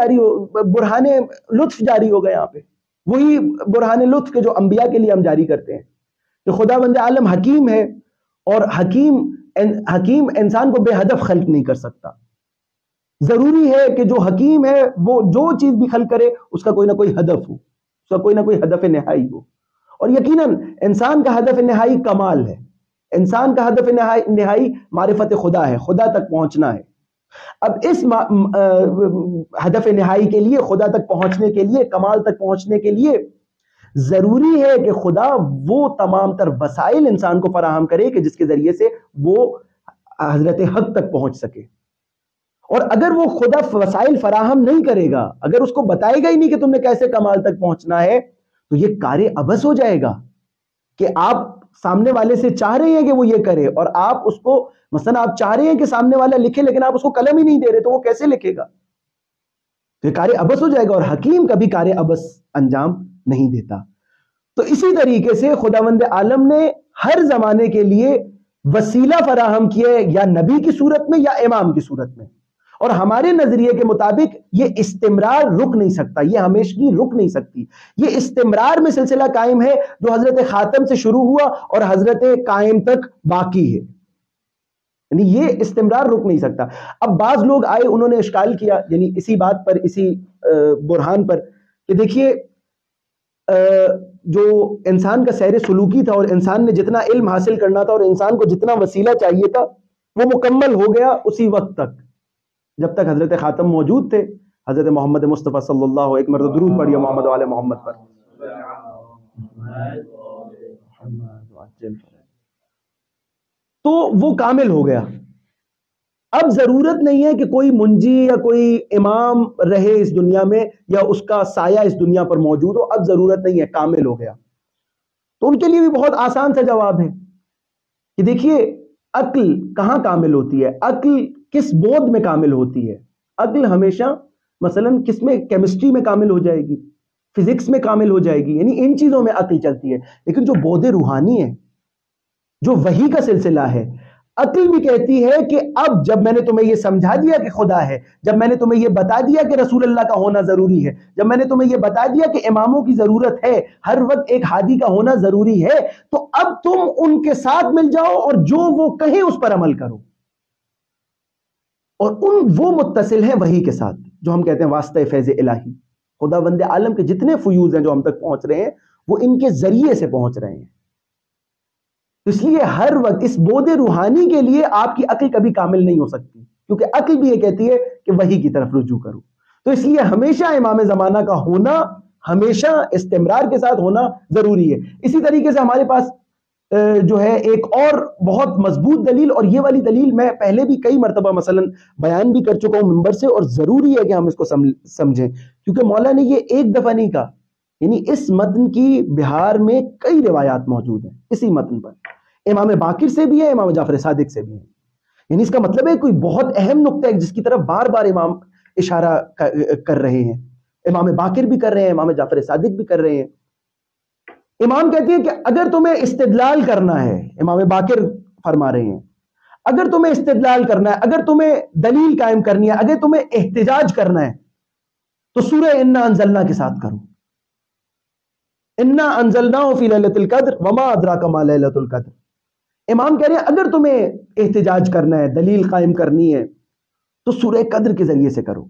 لطف جاری ہو گئے یہاں پہ. وہی برہان لطف کے جو انبیاء کے لیے ہم جاری کرتے ہیں کہ خداوند عالم حکیم ہے، اور حکیم انسان کو بے ہدف خلق نہیں کر سکتا. ضروری ہے کہ جو حکیم ہے وہ جو چیز بھی خلق کرے اس کا کوئی نہ کوئی ہدف ہو، اس کا کوئی نہ کوئی ہدف نہائی ہو. اور یقیناً انسان کا ہدف نہائی کمال ہے، انسان کا ہدف نہائی معرفت خدا ہے، خدا تک پہنچنا ہے. اب اس ہدف نہائی کے لیے، خدا تک پہنچنے کے لیے، کمال تک پہنچنے کے لیے ضروری ہے کہ خدا وہ تمام تر وسائل انسان کو فراہم کرے کہ جس کے ذریعے سے وہ حضرت حق تک پہنچ سکے. اور اگر وہ خدا وسائل فراہم نہیں کرے گا، اگر اس کو بتائے گا ہی نہیں کہ تم نے کیسے کمال تک پہنچنا ہے، تو یہ کار عبث ہو جائے گا کہ آپ سامنے والے سے چاہ رہے ہیں کہ وہ یہ کرے، اور آپ اس کو مثلا آپ چاہ رہے ہیں کہ سامنے والا لکھے لیکن آپ اس کو قلم ہی نہیں دے رہے، تو وہ کیسے لکھے گا؟ تو یہ کار عبث ہو جائے گا، اور حکیم کبھی کار عبث انجام نہیں دیتا. تو اسی طریقے سے خداوند عالم نے ہر زمانے کے لیے وسیلہ فراہم کیے، یا نبی کی صورت میں یا امام کی صورت میں. اور ہمارے نظریے کے مطابق یہ استمرار رک نہیں سکتا، یہ ہمیشگی رک نہیں سکتی. یہ استمرار میں سلسلہ قائم ہے جو حضرت خاتم سے شروع ہوا اور حضرت قائم تک باقی ہے. یعنی یہ استمرار رک نہیں سکتا. اب بعض لوگ آئے، انہوں نے اشکال کیا یعنی اسی بات پر، اسی برہان پر، کہ دیکھیے جو انسان کا سیر سلوکی تھا اور انسان نے جتنا علم حاصل کرنا تھا اور انسان کو جتنا وسیلہ چاہیے تھا وہ مکمل ہو گیا اسی وقت تک جب تک حضرت خاتم موجود تھے. حضرت محمد مصطفیٰ صلی اللہ علیہ، ایک مرتبہ درود پڑھیے محمد وعلی محمد پر. تو وہ کامل ہو گیا. اب ضرورت نہیں ہے کہ کوئی منجی یا کوئی امام رہے اس دنیا میں یا اس کا سایہ اس دنیا پر موجود ہو. اب ضرورت نہیں ہے، کامل ہو گیا. تو ان کے لیے بھی بہت آسان سا جواب ہے کہ دیکھیے عقل کہاں کامل ہوتی ہے، عقل کس بود میں کامل ہوتی ہے. عقل ہمیشہ مثلا کس میں، کیمسٹری میں کامل ہو جائے گی، فزکس میں کامل ہو جائے گی، یعنی ان چیزوں میں عقل چلتی ہے. لیکن جو بود روحانی ہے، جو وحی کا سلسلہ ہے، عقل بھی کہتی ہے کہ اب جب میں نے تمہیں یہ سمجھا دیا کہ خدا ہے، جب میں نے تمہیں یہ بتا دیا کہ رسول اللہ کا ہونا ضروری ہے، جب میں نے تمہیں یہ بتا دیا کہ اماموں کی ضرورت ہے، ہر وقت ایک ہادی کا ہونا ضروری ہے، تو اب تم ان کے ساتھ مل جاؤ اور جو وہ کہیں اس پر عمل کرو. اور وہ متصل ہیں وحی کے ساتھ، جو ہم کہتے ہیں واسطہ فیض الہی. خدا بند عالم کے جتنے فیوز ہیں جو ہم تک پہنچ رہے ہیں وہ ان کے ذریعے سے پہنچ رہے ہیں. اس لیے ہر وقت اس بود روحانی کے لیے آپ کی عقل کبھی کامل نہیں ہو سکتی، کیونکہ عقل بھی یہ کہتی ہے کہ وحی کی طرف رجوع کرو. تو اس لیے ہمیشہ امام زمانہ کا ہونا، ہمیشہ استمرار کے ساتھ ہونا ضروری ہے. اسی طریقے سے ہمارے پاس جو ہے ایک اور بہت مضبوط دلیل، اور یہ والی دلیل میں پہلے بھی کئی مرتبہ مثلا بیان بھی کر چکا ہوں ممبر سے، اور ضروری ہے کہ ہم اس کو سمجھیں، کیونکہ مولا نے یہ ایک دفعہ نہیں کہا. یعنی اس متن کی بہار میں کئی روایات موجود ہیں اسی متن پر، امام باقر سے بھی ہے، امام جعفر صادق سے بھی ہے. یعنی اس کا مطلب ہے کوئی بہت اہم نقطہ ہے جس کی طرف بار بار امام اشارہ کر رہے ہیں. امام باقر بھی کر رہے ہیں، امام جعفر صادق بھی کر رہے ہیں. امام کہتے ہیں کہ اگر تمہیں استدلال کرنا ہے، امام باقر فرما رہے ہیں، اگر تمہیں استدلال کرنا ہے، اگر تمہیں دلیل قائم کرنی ہے، اگر تمہیں احتجاج کرنا ہے، تو سورہ انا انزلنا کے ساتھ کرو. انا انزلناہ فی لیلۃ القدر وما ادراک ما لیلۃ القدر. امام کہہ رہے ہیں اگر تمہیں احتجاج کرنا ہے، دلیل قائم کرنی ہے، تو سورہ قدر کے ذریعے سے کرو.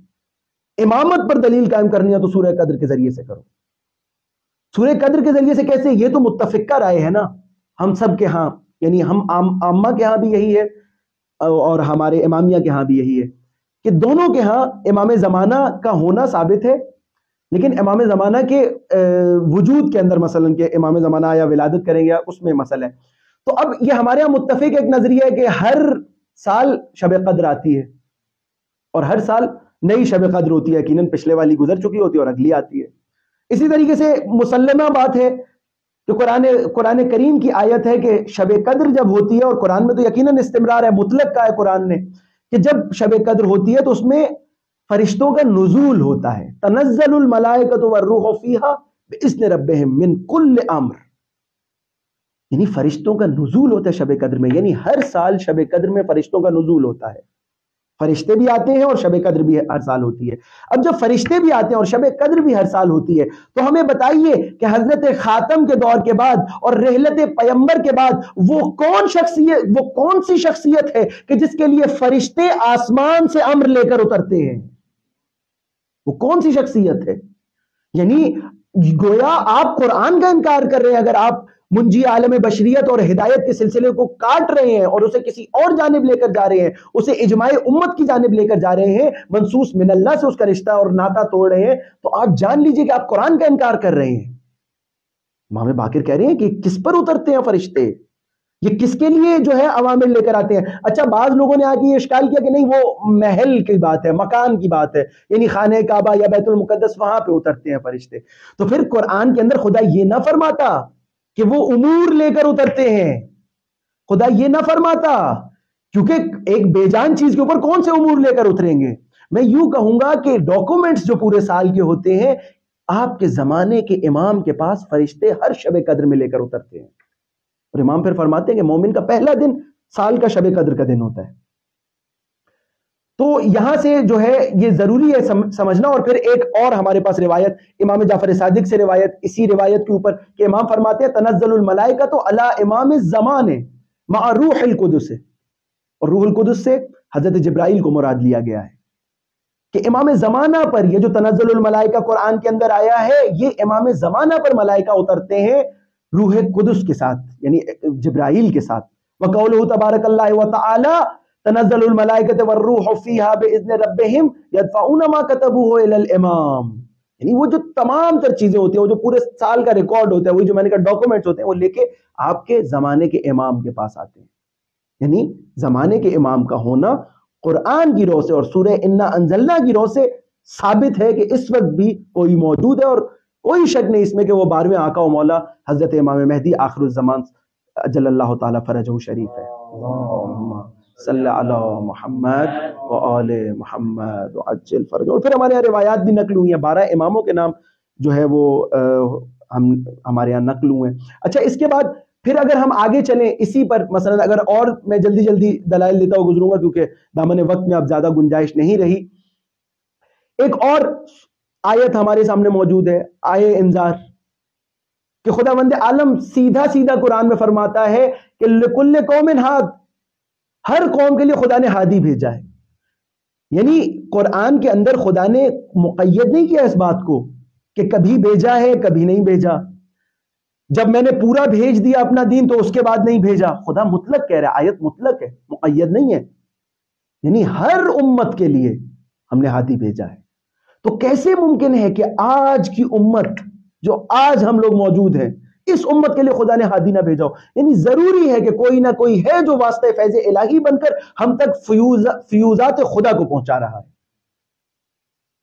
امامت پر دلیل قائم کرنی ہے تو سورہ قدر کے ذریعے سے کرو. سورہ قدر کے ذریعے سے کیسے؟ یہ تو متفقہ رائے ہے نا ہم سب کے ہاں، یعنی ہم عامہ کے ہاں بھی یہی ہے اور ہمارے امامیہ کے ہاں بھی یہی ہے کہ دونوں کے ہاں امام زمانہ کا ہونا ثابت ہے. لیکن امام زمانہ کے وجود کے اندر مثلا کہ امام زمانہ یا ولادت کریں گے اس میں مسئلہ ہے. تو اب یہ ہمارے یہاں متفق ایک نظریہ ہے کہ ہر سال شب قدر آتی ہے اور ہر سال نئی شب قدر ہوتی ہے، یقیناً پچھلے والی گزر چکی ہوتی ہے اور اگلی آتی ہے. اسی طریقے سے مسلمہ بات ہے کہ قرآن کریم کی آیت ہے کہ شب قدر جب ہوتی ہے، اور قرآن میں تو یقیناً استمرار ہے، مطلق کا ہے قرآن نے، کہ جب شب قدر ہوتی ہے تو اس میں فرشتوں کا نزول ہوتا ہے. تنزل الملائکۃ والروح فیہا باذن ربہم من کل امر. یعنی فرشتوں کا نزول ہوتا ہے شب قدر میں، یعنی ہر سال شب قدر میں فرشتوں کا نزول ہوتا ہے. فرشتے بھی آتے ہیں اور شب قدر بھی ہر سال ہوتی ہے. اب جب فرشتے بھی آتے ہیں اور شب قدر بھی ہر سال ہوتی ہے تو ہمیں بتائیے کہ حضرت خاتم کے دور کے بعد اور رحلت پیمبر کے بعد وہ کون سی شخصیت ہے کہ جس کے لیے فرشتے آسمان سے امر لے کر اترتے ہیں؟ وہ کون سی شخصیت ہے؟ یعنی گویا آپ قرآن کا انکار کر رہے ہیں اگر آپ منجی عالم بشریت اور ہدایت کے سلسلے کو کاٹ رہے ہیں اور اسے کسی اور جانب لے کر جا رہے ہیں، اسے اجماع امت کی جانب لے کر جا رہے ہیں، منصوص من اللہ سے اس کا رشتہ اور ناطہ توڑ رہے ہیں، تو آپ جان لیجئے کہ آپ قرآن کا انکار کر رہے ہیں. امام باقر کہہ رہے ہیں کہ کس پر اترتے ہیں فرشتے، یہ کس کے لیے جو ہے عوامل لے کر آتے ہیں. اچھا بعض لوگوں نے آگے یہ اشکال کیا کہ نہیں وہ محل کی بات ہے، مکان کی بات ہے، یعنی خانہ کعبہ یا بیت المقدس وہاں پہ اترتے ہیں فرشتے. تو پھر قرآن کے اندر خدا یہ نہ فرماتا کہ وہ امور لے کر اترتے ہیں، خدا یہ نہ فرماتا، کیونکہ ایک بے جان چیز کے اوپر کون سے امور لے کر اتریں گے. میں یوں کہوں گا کہ ڈاکومنٹس جو پورے سال کے ہوتے ہیں، آپ کے زمانے کے امام کے پاس فرشتے ہر شب قدر میں لے کر اترتے ہیں. اور امام پھر فرماتے ہیں کہ مومن کا پہلا دن سال کا شب قدر کا دن ہوتا ہے. تو یہاں سے جو ہے یہ ضروری ہے سمجھنا. اور پھر ایک اور ہمارے پاس روایت امام جعفر صادق سے روایت، اسی روایت کے اوپر کہ امام فرماتے ہیں تنزل الملائکۃ علی امام الزمان مع روح القدس، اور روح القدس سے حضرت جبرائیل کو مراد لیا گیا ہے کہ امام زمانہ پر یہ جو تنزل الملائکہ قرآن کے اندر آیا ہے، یہ امام زمانہ پر ملائکہ اترتے ہیں روح قدس کے ساتھ، یعنی جبرائیل کے ساتھ. وقولہ تبارک اللہ وتعالی تنزل الملائکۃ والروح فیہا باذن ربہم یدفعون ما کتبوہ الی الامام. یعنی وہ جو تمام تر چیزیں ہوتی ہیں، وہ جو پورے سال کا ریکارڈ ہوتا ہے، وہی جو میں نے کہا ڈاکومنٹس ہوتے ہیں، وہ لے کے آپ کے زمانے کے امام کے پاس آتے ہیں. یعنی زمانے کے امام کا ہونا قرآن کی روح سے اور سورہ انا انزلنا کی روح سے ثابت ہے کہ اس وقت بھی کوئی موجود ہے، اور کوئی شک نہیں اس میں کہ وہ 12ویں آقا و مولا حضرت امام مہدی آخر الزمان اجل اللہ تعالی فرجہ شریف ہے. اللہم صلی علی محمد و آل محمد وعجل فرجہ. اور پھر ہمارے یہاں روایات بھی نقل ہوئی ہیں، 12 اماموں کے نام جو ہے وہ ہمارے یہاں نقل ہوئے ہیں. اچھا، اس کے بعد پھر اگر ہم آگے چلیں اسی پر، مثلا اگر اور میں جلدی جلدی دلائل دیتا ہوں گزروں گا کیونکہ دامن وقت میں اب زیادہ گنجائش نہیں رہی. ایک اور آیت ہمارے سامنے موجود ہے، آیے انذار، کہ خداوند عالم سیدھا سیدھا قرآن میں فرماتا ہے کہ لکل قوم ہاد، ہر قوم کے لیے خدا نے ہادی بھیجا ہے. یعنی قرآن کے اندر خدا نے مقید نہیں کیا اس بات کو کہ کبھی بھیجا ہے کبھی نہیں بھیجا، جب میں نے پورا بھیج دیا اپنا دین تو اس کے بعد نہیں بھیجا. خدا مطلق کہہ رہا ہے، آیت مطلق ہے، مقید نہیں ہے. یعنی ہر امت کے لیے ہم نے ہادی بھیجا ہے. تو کیسے ممکن ہے کہ آج کی امت جو آج ہم لوگ موجود ہیں، اس امت کے لیے خدا نے ہادی نہ بھیجا ہو؟ یعنی ضروری ہے کہ کوئی نہ کوئی ہے جو واسطہ فیض الہی بن کر ہم تک فیوزات خدا کو پہنچا رہا ہے.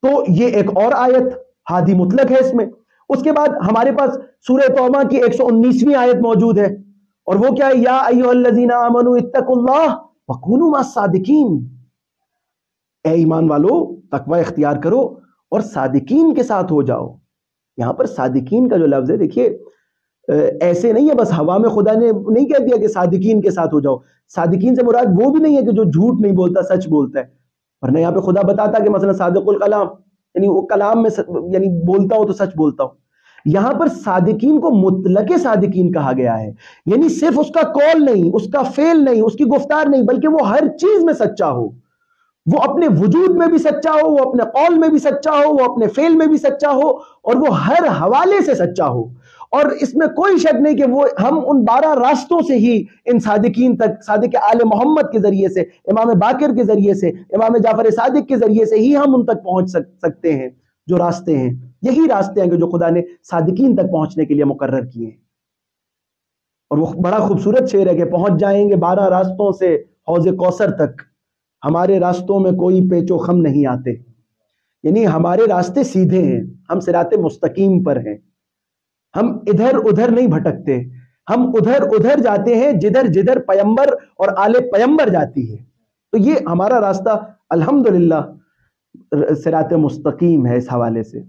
تو یہ ایک اور آیت ہادی مطلق ہے اس میں. اس کے بعد ہمارے پاس سورہ توبہ کی 119ویں آیت موجود ہے، اور وہ کیا ہے؟ یا ایھا الذین آمنوا اتقوا اللہ وکونوا مع الصادقین. اے ایمان والو، تقوی اختیار کرو اور صادقین کے ساتھ ہو جاؤ. یہاں پر صادقین کا جو لفظ ہے، دیکھیے ایسے نہیں ہے بس ہوا میں خدا نے نہیں کہہ دیا کہ صادقین کے ساتھ ہو جاؤ. صادقین سے مراد وہ بھی نہیں ہے کہ جو جھوٹ نہیں بولتا، سچ بولتا ہے، ورنہ یہاں پہ خدا بتاتا کہ مثلا صادق الکلام، یعنی وہ کلام میں یعنی بولتا ہو تو سچ بولتا ہو. یہاں پر صادقین کو مطلق صادقین کہا گیا ہے، یعنی صرف اس کا قول نہیں، اس کا فعل نہیں، اس کی گفتار نہیں، بلکہ وہ ہر چیز میں سچا ہو. وہ اپنے وجود میں بھی سچا ہو، وہ اپنے قول میں بھی سچا ہو، وہ اپنے فعل میں بھی سچا ہو، اور وہ ہر حوالے سے سچا ہو. اور اس میں کوئی شک نہیں کہ وہ ہم ان 12 راستوں سے ہی ان صادقین تک، صادق آل محمد کے ذریعے سے، امام باقر کے ذریعے سے، امام جعفر صادق کے ذریعے سے ہی ہم ان تک پہنچ سکتے ہیں. جو راستے ہیں یہی راستے ہیں کہ جو خدا نے صادقین تک پہنچنے کے لیے مقرر کیے ہیں. اور وہ بڑا خوبصورت شعر ہے کہ پہنچ جائیں گے 12 راستوں سے حوض کوثر تک، ہمارے راستوں میں کوئی پیچ و خم نہیں آتے. یعنی ہمارے راستے سیدھے ہیں، ہم صراط مستقیم پر ہیں، ہم ادھر ادھر نہیں بھٹکتے، ہم ادھر ادھر جاتے ہیں جدھر جدھر پیمبر اور آل پیمبر جاتی ہے. تو یہ ہمارا راستہ الحمدللہ صراط مستقیم ہے اس حوالے سے.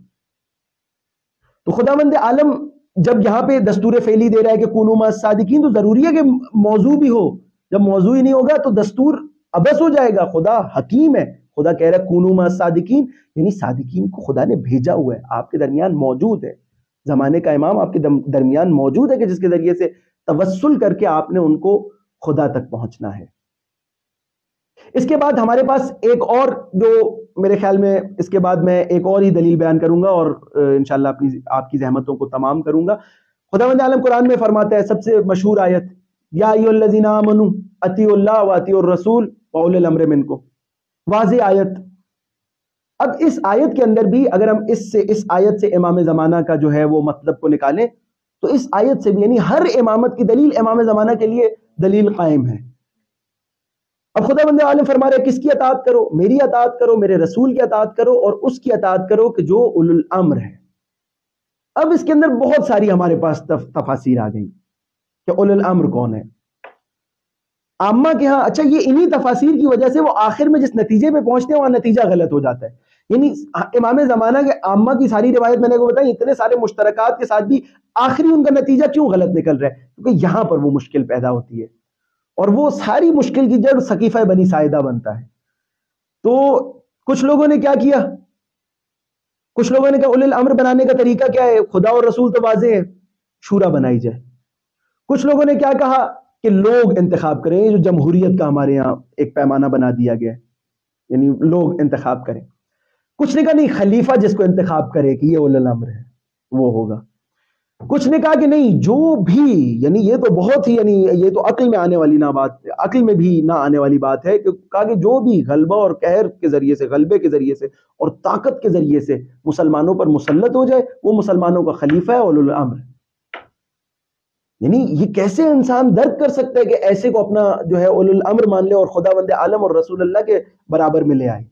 تو خداوند عالم جب یہاں پہ دستور فعلی دے رہا ہے کہ کونوا مع الصادقین، تو ضروری ہے کہ موضوع بھی ہو. جب موضوع ہی نہیں ہوگا تو دستور ابس ہو جائے گا. خدا حکیم ہے، خدا کہہ رہا ہے کونوا مع الصادقین، یعنی صادقین کو خدا نے بھیجا ہوا ہے، آپ کے درمیان موجود ہے. زمانے کا امام آپ کے درمیان موجود ہے کہ جس کے ذریعے سے توسل کر کے آپ نے ان کو خدا تک پہنچنا ہے. اس کے بعد ہمارے پاس ایک اور، جو میرے خیال میں اس کے بعد میں ایک اور ہی دلیل بیان کروں گا اور انشاءاللہ آپ کی زحمتوں کو تمام کروں گا. خداوند عالم قرآن میں فرماتا ہے، سب سے مشہور آیت، یا ایھا الذین آمنوا اطیعوا اللہ واطیعوا الرسول واولی الامر منکم. واضح آیت. اب اس آیت کے اندر بھی اگر ہم اس آیت سے امام زمانہ کا جو ہے وہ مطلب کو نکالیں تو اس آیت سے بھی، یعنی ہر امامت کی دلیل امام زمانہ کے لیے دلیل قائم ہے. اب خداوند عالم فرما رہے کس کی اطاعت کرو؟ میری اطاعت کرو، میرے رسول کی اطاعت کرو، اور اس کی اطاعت کرو کہ جو اولو الامر ہے. اب اس کے اندر بہت ساری ہمارے پاس تفاسیر آ گئی کہ اولو الامر کون ہے. عامہ کے ہاں، اچھا یہ انہی تفاسیر کی وجہ سے وہ آخر میں جس نتیجے پہ پہنچتے ہیں وہاں نتیجہ غلط ہو جاتا ہے. یعنی امام زمانہ کے عامہ کی ساری روایت میں نے کو بتائی، اتنے سارے مشترکات کے ساتھ بھی آخری ان کا نتیجہ کیوں غلط نکل رہا ہے؟ کیونکہ یہاں پر وہ مشکل پیدا ہوتی ہے، اور وہ ساری مشکل کی جڑ سقیفہ بنی ساعدہ بنتا ہے. تو کچھ لوگوں نے کیا کیا، کچھ لوگوں نے کہا اولو الامر بنانے کا طریقہ کیا ہے؟ خدا اور رسول تو واضح ہے، شورا بنائی جائے. کچھ لوگوں نے کیا کہا کہ لوگ انتخاب کریں، جو جمہوریت کا ہمارے یہاں ایک پیمانہ بنا دیا گیا ہے، یعنی لوگ انتخاب کریں. کچھ نے کہا نہیں، خلیفہ جس کو انتخاب کرے کہ یہ اولو الامر ہے وہ ہوگا. کچھ نے کہا کہ نہیں، جو بھی، یعنی یہ تو بہت ہی، یعنی یہ تو عقل میں آنے والی نہ بات، عقل میں بھی نہ آنے والی بات ہے، کہ کہا کہ جو بھی غلبہ اور قہر کے ذریعے سے، غلبے کے ذریعے سے اور طاقت کے ذریعے سے مسلمانوں پر مسلط ہو جائے، وہ مسلمانوں کا خلیفہ ہے، اولو الامر ہے۔ یعنی یہ کیسے انسان درک کر سکتا ہے کہ ایسے کو اپنا جو ہے اولو الامر مان لے اور خداوند عالم اور رسول اللہ کے برابر میں لے آئے؟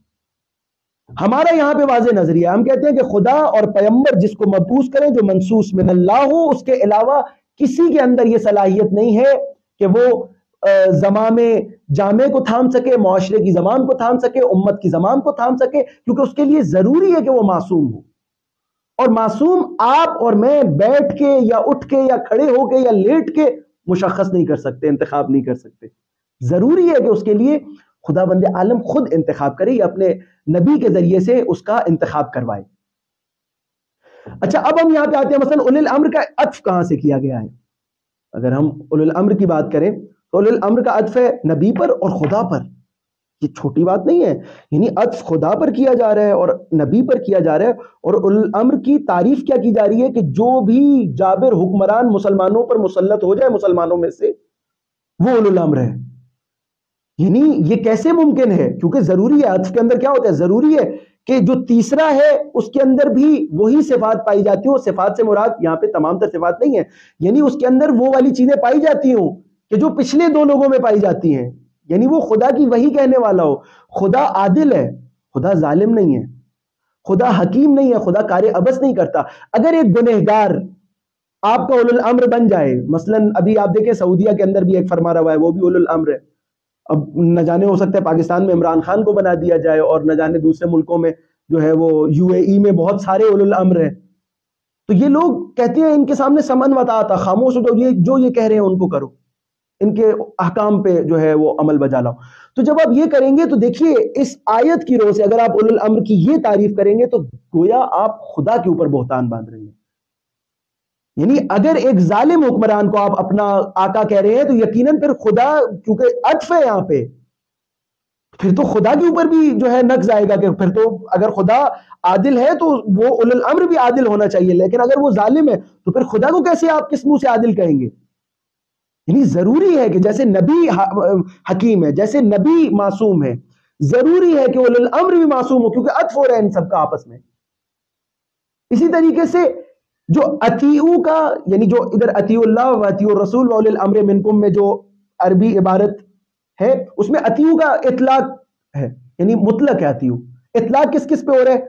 ہمارا یہاں پہ واضح نظریہ، ہم کہتے ہیں کہ خدا اور پیغمبر جس کو مبعوث کریں جو منصوص من اللہ ہو، اس کے علاوہ کسی کے اندر یہ صلاحیت نہیں ہے کہ وہ زمام جامع کو تھام سکے، معاشرے کی زمان کو تھام سکے، امت کی زمان کو تھام سکے، کیونکہ اس کے لیے ضروری ہے کہ وہ معصوم ہو۔ اور معصوم آپ اور میں بیٹھ کے یا اٹھ کے یا کھڑے ہو کے یا لیٹ کے مشخص نہیں کر سکتے، انتخاب نہیں کر سکتے۔ ضروری ہے کہ اس کے لیے خدا بند عالم خود انتخاب کرے یا اپنے نبی کے ذریعے سے اس کا انتخاب کروائے۔ اچھا، اب ہم یہاں پہ آتے ہیں، مثلا اولو الامر کا عطف کہاں سے کیا گیا ہے؟ اگر ہم اولو الامر کی بات کریں تو اولو الامر کا عطف ہے نبی پر اور خدا پر۔ یہ چھوٹی بات نہیں ہے، یعنی عطف خدا پر کیا جا رہا ہے اور نبی پر کیا جا رہا ہے، اور اولو الامر کی تعریف کیا کی جا رہی ہے کہ جو بھی جابر حکمران مسلمانوں پر مسلط ہو جائے مسلمانوں میں سے، وہ اولو الامر ہے۔ یعنی یہ کیسے ممکن ہے؟ کیونکہ ضروری ہے، عطف کے اندر کیا ہوتا ہے؟ ضروری ہے کہ جو تیسرا ہے اس کے اندر بھی وہی صفات پائی جاتی ہوں۔ صفات سے مراد یہاں پہ تمام تر صفات نہیں ہے، یعنی اس کے اندر وہ والی چیزیں پائی جاتی ہوں کہ جو پچھلے دو لوگوں میں پائی جاتی ہیں، یعنی وہ خدا کی وہی کہنے والا ہو۔ خدا عادل ہے، خدا ظالم نہیں ہے، خدا حکیم نہیں ہے، خدا کار عبث نہیں کرتا۔ اگر ایک گنہگار آپ کا اولو الامر بن جائے، مثلا ابھی آپ دیکھیں سعودیہ کے اندر بھی ایک فرما روا ہے، وہ بھی اولو الامر ہے۔ اب نہ جانے ہو سکتا ہے پاکستان میں عمران خان کو بنا دیا جائے، اور نہ جانے دوسرے ملکوں میں جو ہے وہ UAE میں بہت سارے اولو الامر ہیں۔ تو یہ لوگ کہتے ہیں ان کے سامنے سمن وطاعت، خاموش ہو، جو یہ کہہ رہے ہیں ان کو کرو، ان کے احکام پہ جو ہے وہ عمل بجا لاؤ۔ تو جب آپ یہ کریں گے تو دیکھیے اس آیت کی روح سے اگر آپ اولو الامر کی یہ تعریف کریں گے تو گویا آپ خدا کے اوپر بہتان باندھ رہے ہیں۔ یعنی اگر ایک ظالم حکمران کو آپ اپنا آقا کہہ رہے ہیں تو یقیناً پھر خدا، کیونکہ عطف ہے یہاں پہ، پھر تو خدا کے اوپر بھی جو ہے نقض آئے گا، کہ پھر تو اگر خدا عادل ہے تو وہ اولو الامر بھی عادل ہونا چاہیے، لیکن اگر وہ ظالم ہے تو پھر خدا کو کیسے آپ کس منہ سے عادل کہیں گے؟ یعنی ضروری ہے کہ جیسے نبی حکیم ہے، جیسے نبی معصوم ہے، ضروری ہے کہ اولو الامر بھی معصوم ہو، کیونکہ عطف ہو رہا ہے ان سب کا آپس میں۔ اسی طریقے سے جو اطیعو کا، یعنی جو ادھر اطیعوا اللہ و اطیعوا الرسول و اولی الامر منکم میں جو عربی عبارت ہے، اس میں اطیعو کا اطلاق ہے، یعنی مطلق ہے اطیعو۔ اطلاق کس کس پہ ہو رہا ہے؟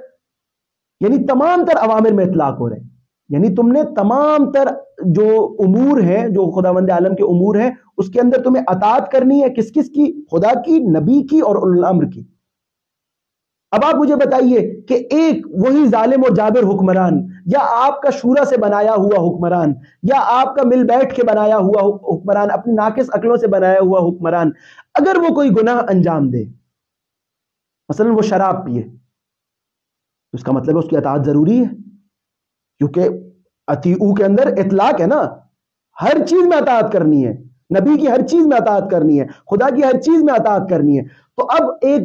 یعنی تمام تر اوامر میں اطلاق ہو رہے ہیں، یعنی تم نے تمام تر جو امور ہیں، جو خداوند عالم کے امور ہیں، اس کے اندر تمہیں اطاعت کرنی ہے، کس کس کی؟ خدا کی، نبی کی اور اولو الامر کی۔ اب آپ مجھے بتائیے کہ ایک وہی ظالم اور جابر حکمران، یا آپ کا شورا سے بنایا ہوا حکمران، یا آپ کا مل بیٹھ کے بنایا ہوا حکمران، اپنی ناقص عقلوں سے بنایا ہوا حکمران، اگر وہ کوئی گناہ انجام دے، مثلا وہ شراب پیے، تو اس کا مطلب ہے اس کی اطاعت ضروری ہے، کیونکہ اطیعو کے اندر اطلاق ہے نا، ہر چیز میں اطاعت کرنی ہے، نبی کی ہر چیز میں اطاعت کرنی ہے، خدا کی ہر چیز میں اطاعت کرنی ہے۔ تو اب ایک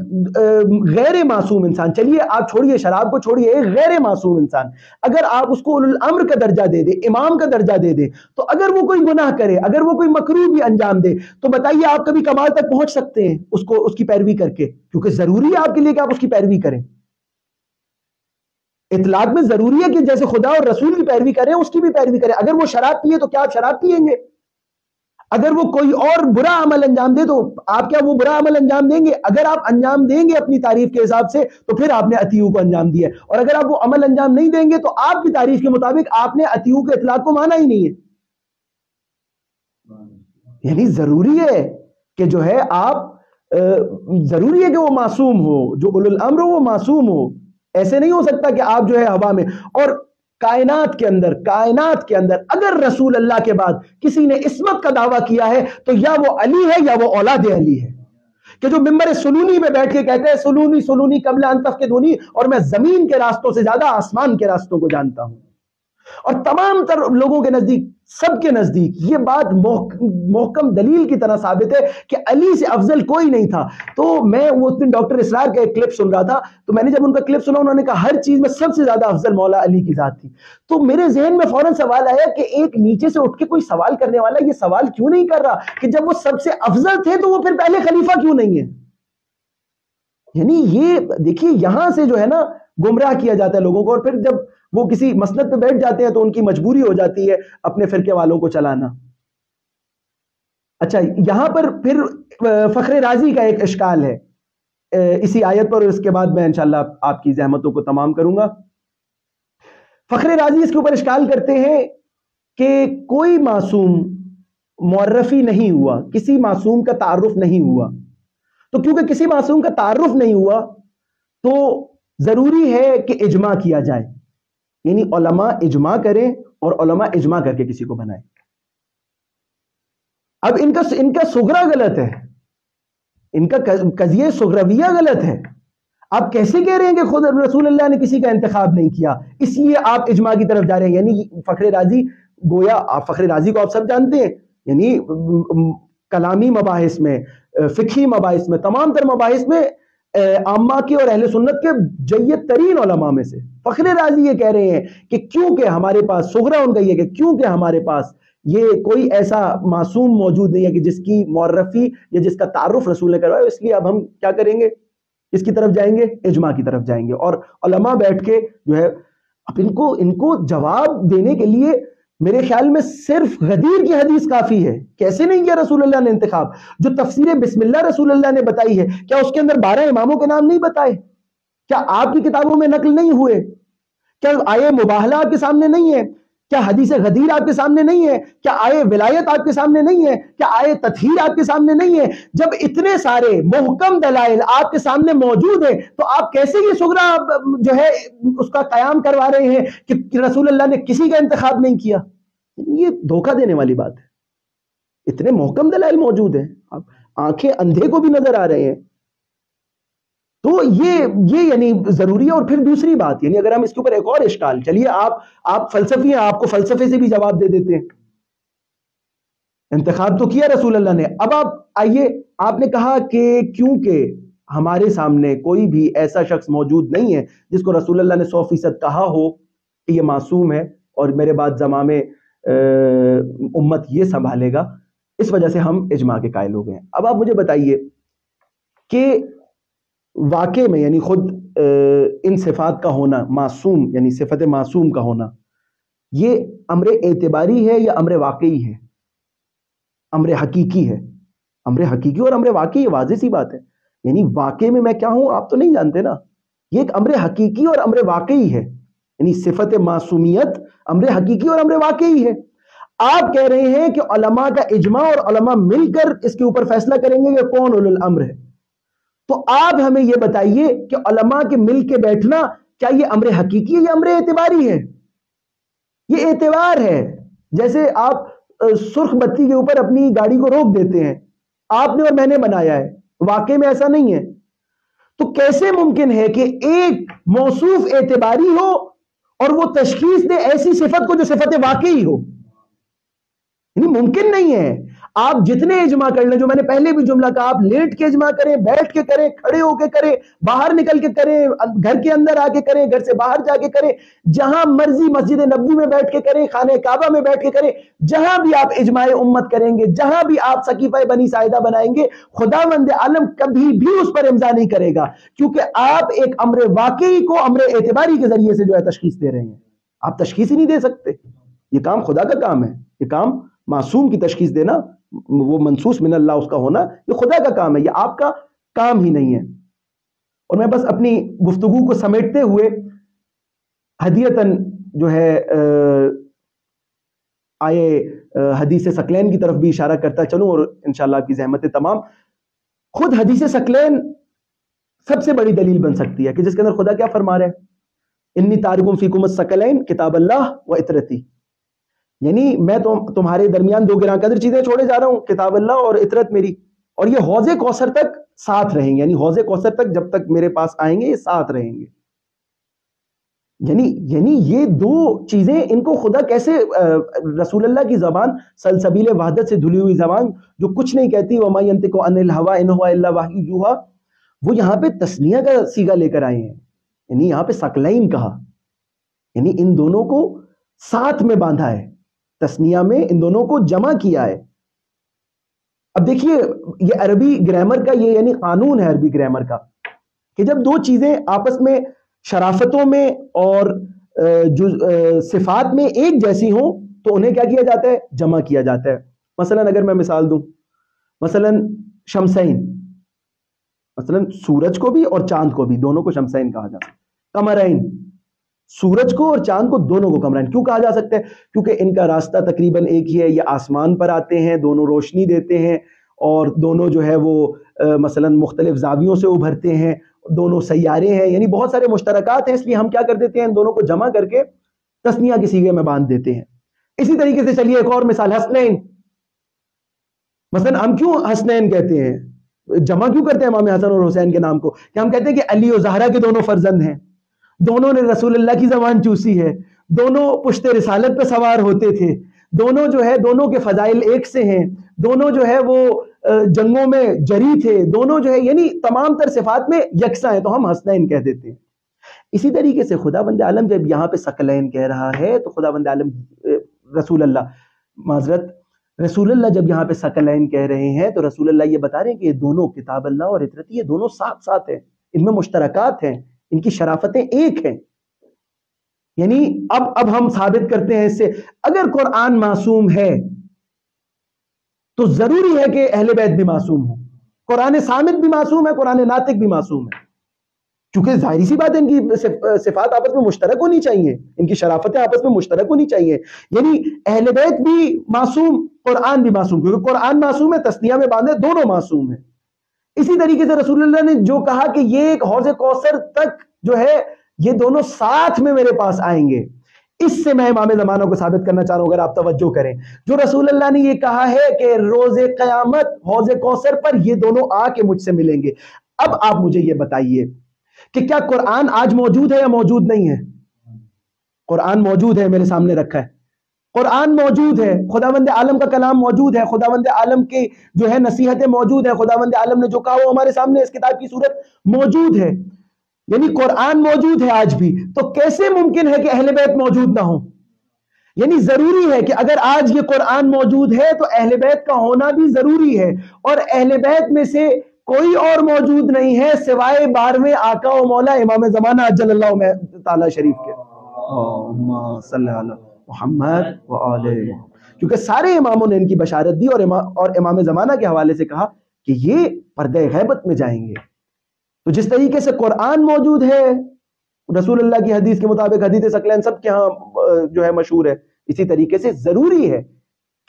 غیر معصوم انسان، چلیے آپ چھوڑیے شراب کو، چھوڑیے، ایک غیر معصوم انسان اگر آپ اس کو اولو الامر کا درجہ دے دیں، امام کا درجہ دے دیں، تو اگر وہ کوئی گناہ کرے، اگر وہ کوئی مکروہ بھی انجام دے، تو بتائیے آپ کبھی کمال تک پہنچ سکتے ہیں اس کی پیروی کر کے؟ کیونکہ ضروری ہے آپ کے لیے کہ آپ اس کی پیروی کریں۔ اطلاق میں ضروری ہے کہ جیسے خدا اور رسول کی پیروی کریں، اس کی بھی پیروی کریں۔ اگر وہ شراب پیے تو کیا آپ شراب پیئیں گے؟ اگر وہ کوئی اور برا عمل انجام دے تو آپ کیا وہ برا عمل انجام دیں گے؟ اگر آپ انجام دیں گے اپنی تعریف کے حساب سے تو پھر آپ نے اطیعو کو انجام دیا ہے، اور اگر آپ وہ عمل انجام نہیں دیں گے تو آپ کی تعریف کے مطابق آپ نے اطیعو کے اطلاق کو مانا ہی نہیں ہے۔ یعنی ضروری ہے کہ جو ہے آپ ضروری ہے کہ وہ معصوم ہو، جو اولو الامر ہو وہ معصوم ہو۔ ایسے نہیں ہو سکتا کہ آپ جو ہے ہوا میں، اور کائنات کے اندر اگر رسول اللہ کے بعد کسی نے عصمت کا دعویٰ کیا ہے تو یا وہ علی ہے یا وہ اولاد علی ہے، کہ جو ممبر سلونی میں بیٹھ کے کہتے ہیں سلونی سلونی قبل ان تفقدونی، اور میں زمین کے راستوں سے زیادہ آسمان کے راستوں کو جانتا ہوں۔ اور تمام تر لوگوں کے نزدیک، سب کے نزدیک یہ بات محکم دلیل کی طرح ثابت ہے کہ علی سے افضل کوئی نہیں تھا. تو میں وہ اس دن ڈاکٹر اسرار کا ایک کلپ سن رہا تھا، تو میں نے جب ان کا کلپ سنا، انہوں نے کہا ہر چیز میں سب سے زیادہ افضل مولا علی کی ذات تھی. تو میرے ذہن میں فوراً سوال آیا کہ ایک نیچے سے اٹھ کے کوئی سوال کرنے والا یہ سوال کیوں نہیں کر رہا کہ جب وہ سب سے افضل تھے تو وہ پھر پہلے خلیفہ کیوں نہیں ہے؟ یعنی یہ دیکھیے یہاں سے جو ہے نا گمراہ کیا جاتا ہے لوگوں کو، اور پھر جب وہ کسی مسند پہ بیٹھ جاتے ہیں تو ان کی مجبوری ہو جاتی ہے اپنے فرقے والوں کو چلانا. اچھا، یہاں پر پھر فخر رازی کا ایک اشکال ہے اسی آیت پر، اور اس کے بعد میں انشاءاللہ آپ کی زحمتوں کو تمام کروں گا. فخر رازی اس کے اوپر اشکال کرتے ہیں کہ کوئی معصوم معرفی نہیں ہوا، کسی معصوم کا تعارف نہیں ہوا. تو کیونکہ کسی معصوم کا تعارف نہیں ہوا تو ضروری ہے کہ اجماع کیا جائے، یعنی علماء اجماع کریں اور علماء اجماع کر کے کسی کو بنائیں. اب ان کا سغرا غلط ہے، ان کا قضیہ سغرویہ غلط ہے. آپ کیسے کہہ رہے ہیں کہ خود رسول اللہ نے کسی کا انتخاب نہیں کیا اس لیے آپ اجماع کی طرف جا رہے ہیں؟ یعنی فخر رازی، گویا آپ فخر رازی کو آپ سب جانتے ہیں، یعنی کلامی مباحث میں، فقہی مباحث میں، تمام تر مباحث میں عامہ کے اور اہل سنت کے جید ترین علماء میں سے فخر رازی یہ کہہ رہے ہیں کہ کیونکہ ہمارے پاس سغرا ان کا یہ کہ کیونکہ ہمارے پاس یہ کوئی ایسا معصوم موجود نہیں ہے کہ جس کی معرفی یا جس کا تعارف رسول نے کروایا، اس لیے اب ہم کیا کریں گے، اس کی طرف جائیں گے، اجماع کی طرف جائیں گے. اور علماء بیٹھ کے جو ہے اب ان کو جواب دینے کے لیے میرے خیال میں صرف غدیر کی حدیث کافی ہے. کیسے نہیں کیا رسول اللہ نے انتخاب؟ جو تفسیر بسم اللہ رسول اللہ نے بتائی ہے، کیا اس کے اندر 12 اماموں کے نام نہیں بتائے؟ کیا آپ کی کتابوں میں نقل نہیں ہوئے؟ کیا آئے مباہلہ آپ کے سامنے نہیں ہے؟ کیا حدیث غدیر آپ کے سامنے نہیں ہے؟ کیا آئے ولایت آپ کے سامنے نہیں ہے؟ کیا آئے تطہیر آپ کے سامنے نہیں ہے؟ جب اتنے سارے محکم دلائل آپ کے سامنے موجود ہیں تو آپ کیسے یہ سغرا جو ہے اس کا قیام کروا رہے ہیں کہ رسول اللہ نے کسی کا انتخاب نہیں کیا؟ یہ دھوکہ دینے والی بات ہے. اتنے محکم دلائل موجود ہیں، آپ آنکھیں اندھے کو بھی نظر آ رہے ہیں. تو یہ یعنی ضروری ہے. اور پھر دوسری بات، یعنی اگر ہم اس کے اوپر ایک اور اشکال، چلیے آپ فلسفی ہیں، آپ کو فلسفے سے بھی جواب دے دیتے ہیں. انتخاب تو کیا رسول اللہ نے. اب آپ آئیے، آپ نے کہا کہ کیونکہ ہمارے سامنے کوئی بھی ایسا شخص موجود نہیں ہے جس کو رسول اللہ نے 100% کہا ہو کہ یہ معصوم ہے اور میرے بعد زمانے امت یہ سنبھالے گا، اس وجہ سے ہم اجماع کے قائل ہو گئے. اب آپ مجھے بتائیے کہ واقع میں یعنی خود ان صفات کا ہونا، معصوم یعنی صفت معصوم کا ہونا، یہ امر اعتباری ہے یا امر واقعی ہے؟ امر حقیقی ہے. امر حقیقی اور امر واقعی واضح سی بات ہے. یعنی واقع میں کیا ہوں آپ تو نہیں جانتے نا. یہ ایک امر حقیقی اور امر واقعی ہے. یعنی صفت معصومیت امر حقیقی اور امر واقعی ہے. آپ کہہ رہے ہیں کہ علماء کا اجماع اور علماء مل کر اس کے اوپر فیصلہ کریں گے کہ کون اولو الامر ہے. تو آپ ہمیں یہ بتائیے کہ علماء کے مل کے بیٹھنا کیا یہ امر حقیقی ہے یا امر اعتباری ہے؟ یہ اعتبار ہے. جیسے آپ سرخ بتی کے اوپر اپنی گاڑی کو روک دیتے ہیں، آپ نے اور میں نے بنایا ہے، واقع میں ایسا نہیں ہے. تو کیسے ممکن ہے کہ ایک موصوف اعتباری ہو اور وہ تشخیص دے ایسی صفت کو جو صفت واقعی ہو؟ یعنی ممکن نہیں ہے. آپ جتنے اجماع کر لیں، جو میں نے پہلے بھی جملہ کہا، آپ لیٹ کے اجماع کریں، بیٹھ کے کریں، کھڑے ہو کے کریں، باہر نکل کے کریں، گھر کے اندر آ کے کریں، گھر سے باہر جا کے کریں، جہاں مرضی مسجد نبوی میں بیٹھ کے کریں، خانہ کعبہ میں بیٹھ کے کریں، جہاں بھی آپ اجماع امت کریں گے، جہاں بھی آپ سقیفہ بنی ساعدہ بنائیں گے، خداوند عالم کبھی بھی اس پر امضا نہیں کرے گا، کیونکہ آپ ایک امر واقعی کو امر اعتباری کے ذریعے سے جو ہے تشخیص دے رہے ہیں. آپ تشخیص ہی نہیں دے سکتے. یہ کام خدا کا کام ہے. یہ کام معصوم کی تشخیص دینا، وہ منصوص من اللہ اس کا ہونا، یہ خدا کا کام ہے، یہ آپ کا کام ہی نہیں ہے. اور میں بس اپنی گفتگو کو سمیٹتے ہوئے ہدیتاً جو ہے آئے حدیث ثقلین کی طرف بھی اشارہ کرتا چلوں، اور انشاءاللہ آپ کی زحمتیں تمام. خود حدیث ثقلین سب سے بڑی دلیل بن سکتی ہے کہ جس کے اندر خدا کیا فرما رہے ہیں، انی تارکم فیکم الثقلین کتاب اللہ و اطرتی. یعنی میں تمہارے درمیان 2 گراں قدر چیزیں چھوڑے جا رہا ہوں، کتاب اللہ اور اطرت میری، اور یہ حوض کوثر تک ساتھ رہیں گے. یعنی حوض کوثر تک جب تک میرے پاس آئیں گے یہ ساتھ رہیں گے. یعنی یہ دو چیزیں ان کو خدا کیسے رسول اللہ کی زبان سلسبیل وحدت سے دھلی ہوئی زبان جو کچھ نہیں کہتی وما ینطق عن الہوی ان هو الا وحی یوحی، وہ یہاں پہ تثنیہ کا صیغہ لے کر آئے ہیں، یعنی یہاں پہ ثقلین کہا، یعنی ان دونوں کو ساتھ میں باندھا ہے، تثنیہ میں ان دونوں کو جمع کیا ہے۔ اب دیکھیے یہ عربی گرامر کا یہ یعنی قانون ہے عربی گرامر کا کہ جب دو چیزیں آپس میں شرافتوں میں اور صفات میں ایک جیسی ہوں تو انہیں کیا کیا جاتا ہے؟ جمع کیا جاتا ہے۔ مثلا اگر میں مثال دوں، مثلا شمسین، مثلا سورج کو بھی اور چاند کو بھی دونوں کو شمسین کہا جاتا ہے۔ قمرین، سورج کو اور چاند کو دونوں کو قمرین کیوں کہا جا سکتا ہے؟ کیونکہ ان کا راستہ تقریباً ایک ہی ہے، یہ آسمان پر آتے ہیں، دونوں روشنی دیتے ہیں اور دونوں جو ہے وہ مثلا مختلف زاویوں سے ابھرتے ہیں، دونوں سیارے ہیں، یعنی بہت سارے مشترکات ہیں، اس لیے ہم کیا کر دیتے ہیں؟ ان دونوں کو جمع کر کے تثنیہ کی صیغے میں باندھ دیتے ہیں۔ اسی طریقے سے چلیے ایک اور مثال، حسنین، مثلا ہم کیوں حسنین کہتے ہیں، جمع کیوں کرتے ہیں امام حسن اور حسین کے نام کو؟ کہ ہم کہتے ہیں کہ علی و زہرا کے دونوں فرزند ہیں، دونوں نے رسول اللہ کی زبان چوسی ہے، دونوں پشت رسالت پہ سوار ہوتے تھے، دونوں جو ہے دونوں کے فضائل ایک سے ہیں، دونوں جو ہے وہ جنگوں میں جری تھے، دونوں جو ہے یعنی تمام تر صفات میں یکساں ہیں، تو ہم حسنین کہہ دیتے ہیں۔ اسی طریقے سے خدا بند عالم جب یہاں پہ ثقلین کہہ رہا ہے تو خدا بند عالم رسول اللہ جب یہاں پہ ثقلین کہہ رہے ہیں تو رسول اللہ یہ بتا رہے ہیں کہ یہ دونوں کتاب اللہ اور اطرت یہ دونوں ساتھ ساتھ ہیں، ان میں مشترکات ہیں، ان کی شرافتیں ایک ہیں۔ یعنی اب ہم ثابت کرتے ہیں اس سے، اگر قرآن معصوم ہے تو ضروری ہے کہ اہل بیت بھی معصوم ہوں، قرآن صامت بھی معصوم ہے، قرآن ناطق بھی معصوم ہے، کیونکہ ظاہری سی بات ہے ان کی صفات آپس میں مشترک ہونی چاہیے، ان کی شرافتیں آپس میں مشترک ہونی چاہیے، یعنی اہل بیت بھی معصوم، قرآن بھی معصوم، کیونکہ قرآن معصوم ہے، تثنیہ میں باندھے دونوں معصوم ہیں۔ اسی طریقے سے رسول اللہ نے جو کہا کہ یہ ایک حوض کوثر تک جو ہے یہ دونوں ساتھ میں میرے پاس آئیں گے، اس سے میں امام زمانہ کو ثابت کرنا چاہ رہا ہوں۔ اگر آپ توجہ کریں، جو رسول اللہ نے یہ کہا ہے کہ روز قیامت حوض کوثر پر یہ دونوں آ کے مجھ سے ملیں گے، اب آپ مجھے یہ بتائیے کہ کیا قرآن آج موجود ہے یا موجود نہیں ہے؟ قرآن موجود ہے، میرے سامنے رکھا ہے، قرآن موجود ہے، خداوند عالم کا کلام موجود ہے، خداوند عالم کی جو ہے نصیحتیں موجود ہیں، خداوند عالم نے جو کہا وہ ہمارے سامنے اس کتاب کی صورت موجود ہے، یعنی قرآن موجود ہے آج بھی، تو کیسے ممکن ہے کہ اہل بیت موجود نہ ہوں؟ یعنی ضروری ہے کہ اگر آج یہ قرآن موجود ہے تو اہل بیت کا ہونا بھی ضروری ہے، اور اہل بیت میں سے کوئی اور موجود نہیں ہے سوائے 12ویں آقا و مولا امام زمانہ اجل اللہ تعالی شریف کے، اللہم صلی علی محمد و آل محمد، کیونکہ سارے اماموں نے ان کی بشارت دی اور امام زمانہ کے حوالے سے کہا کہ یہ پردہ غیبت میں جائیں گے۔ تو جس طریقے سے قرآن موجود ہے، رسول اللہ کی حدیث کے مطابق حدیث ثقلین سب کے ہاں جو ہے مشہور ہے، اسی طریقے سے ضروری ہے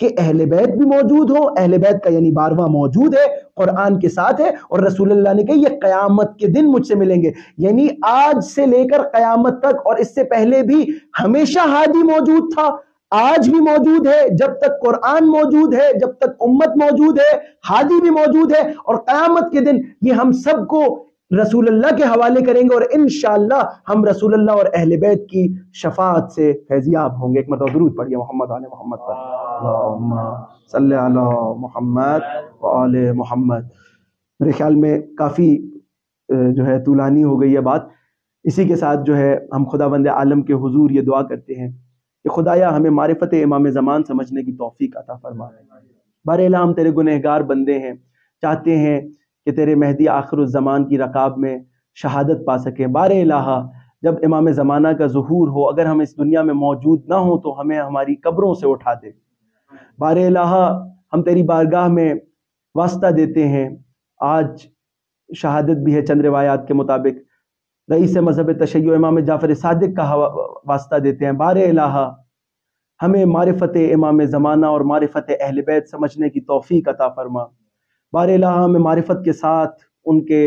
کہ اہل بیت بھی موجود ہو، اہل بیت کا یعنی 12واں موجود ہے، قرآن کے ساتھ ہے، اور رسول اللہ نے کہا یہ قیامت کے دن مجھ سے ملیں گے، یعنی آج سے لے کر قیامت تک، اور اس سے پہلے بھی ہمیشہ ہادی موجود تھا، آج بھی موجود ہے، جب تک قرآن موجود ہے، جب تک امت موجود ہے، ہادی بھی موجود ہے، اور قیامت کے دن یہ ہم سب کو رسول اللہ کے حوالے کریں گے، اور انشاءاللہ ہم رسول اللہ اور اہل بیت کی شفاعت سے فیضیاب ہوں گے۔ ایک مرتبہ درود پڑھیے محمد آل محمد پر، اللہم صلی علی محمد و آل محمد۔ میرے خیال میں کافی جو ہے طولانی ہو گئی ہے بات، اسی کے ساتھ جو ہے ہم خداوند عالم کے حضور یہ دعا کرتے ہیں کہ خدایا ہمیں معرفت امام زمان سمجھنے کی توفیق عطا فرما۔ بار الہ ہم تیرے گنہگار بندے ہیں، چاہتے ہیں کہ تیرے مہدی آخر الزمان کی رکاب میں شہادت پا سکیں۔ بار الہ جب امام زمانہ کا ظہور ہو، اگر ہم اس دنیا میں موجود نہ ہوں تو ہمیں ہماری قبروں سے اٹھا دے۔ بار الہ ہم تیری بارگاہ میں واسطہ دیتے ہیں، آج شہادت بھی ہے چند روایات کے مطابق، رئیس مذہب تشیع امام جعفر صادق کا واسطہ دیتے ہیں۔ بار الہ ہمیں معرفت امام زمانہ اور معرفت اہل بیت سمجھنے کی توفیق عطا فرما۔ بار الہ ہمیں معرفت کے ساتھ ان کے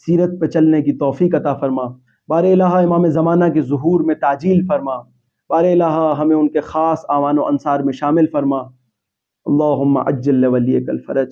سیرت پہ چلنے کی توفیق عطا فرما۔ بار الہ امام زمانہ کے ظہور میں تعجیل فرما۔ بار الہ ہمیں ان کے خاص اعوان و انصار میں شامل فرما۔ اللہم عجل لولیک الفرج۔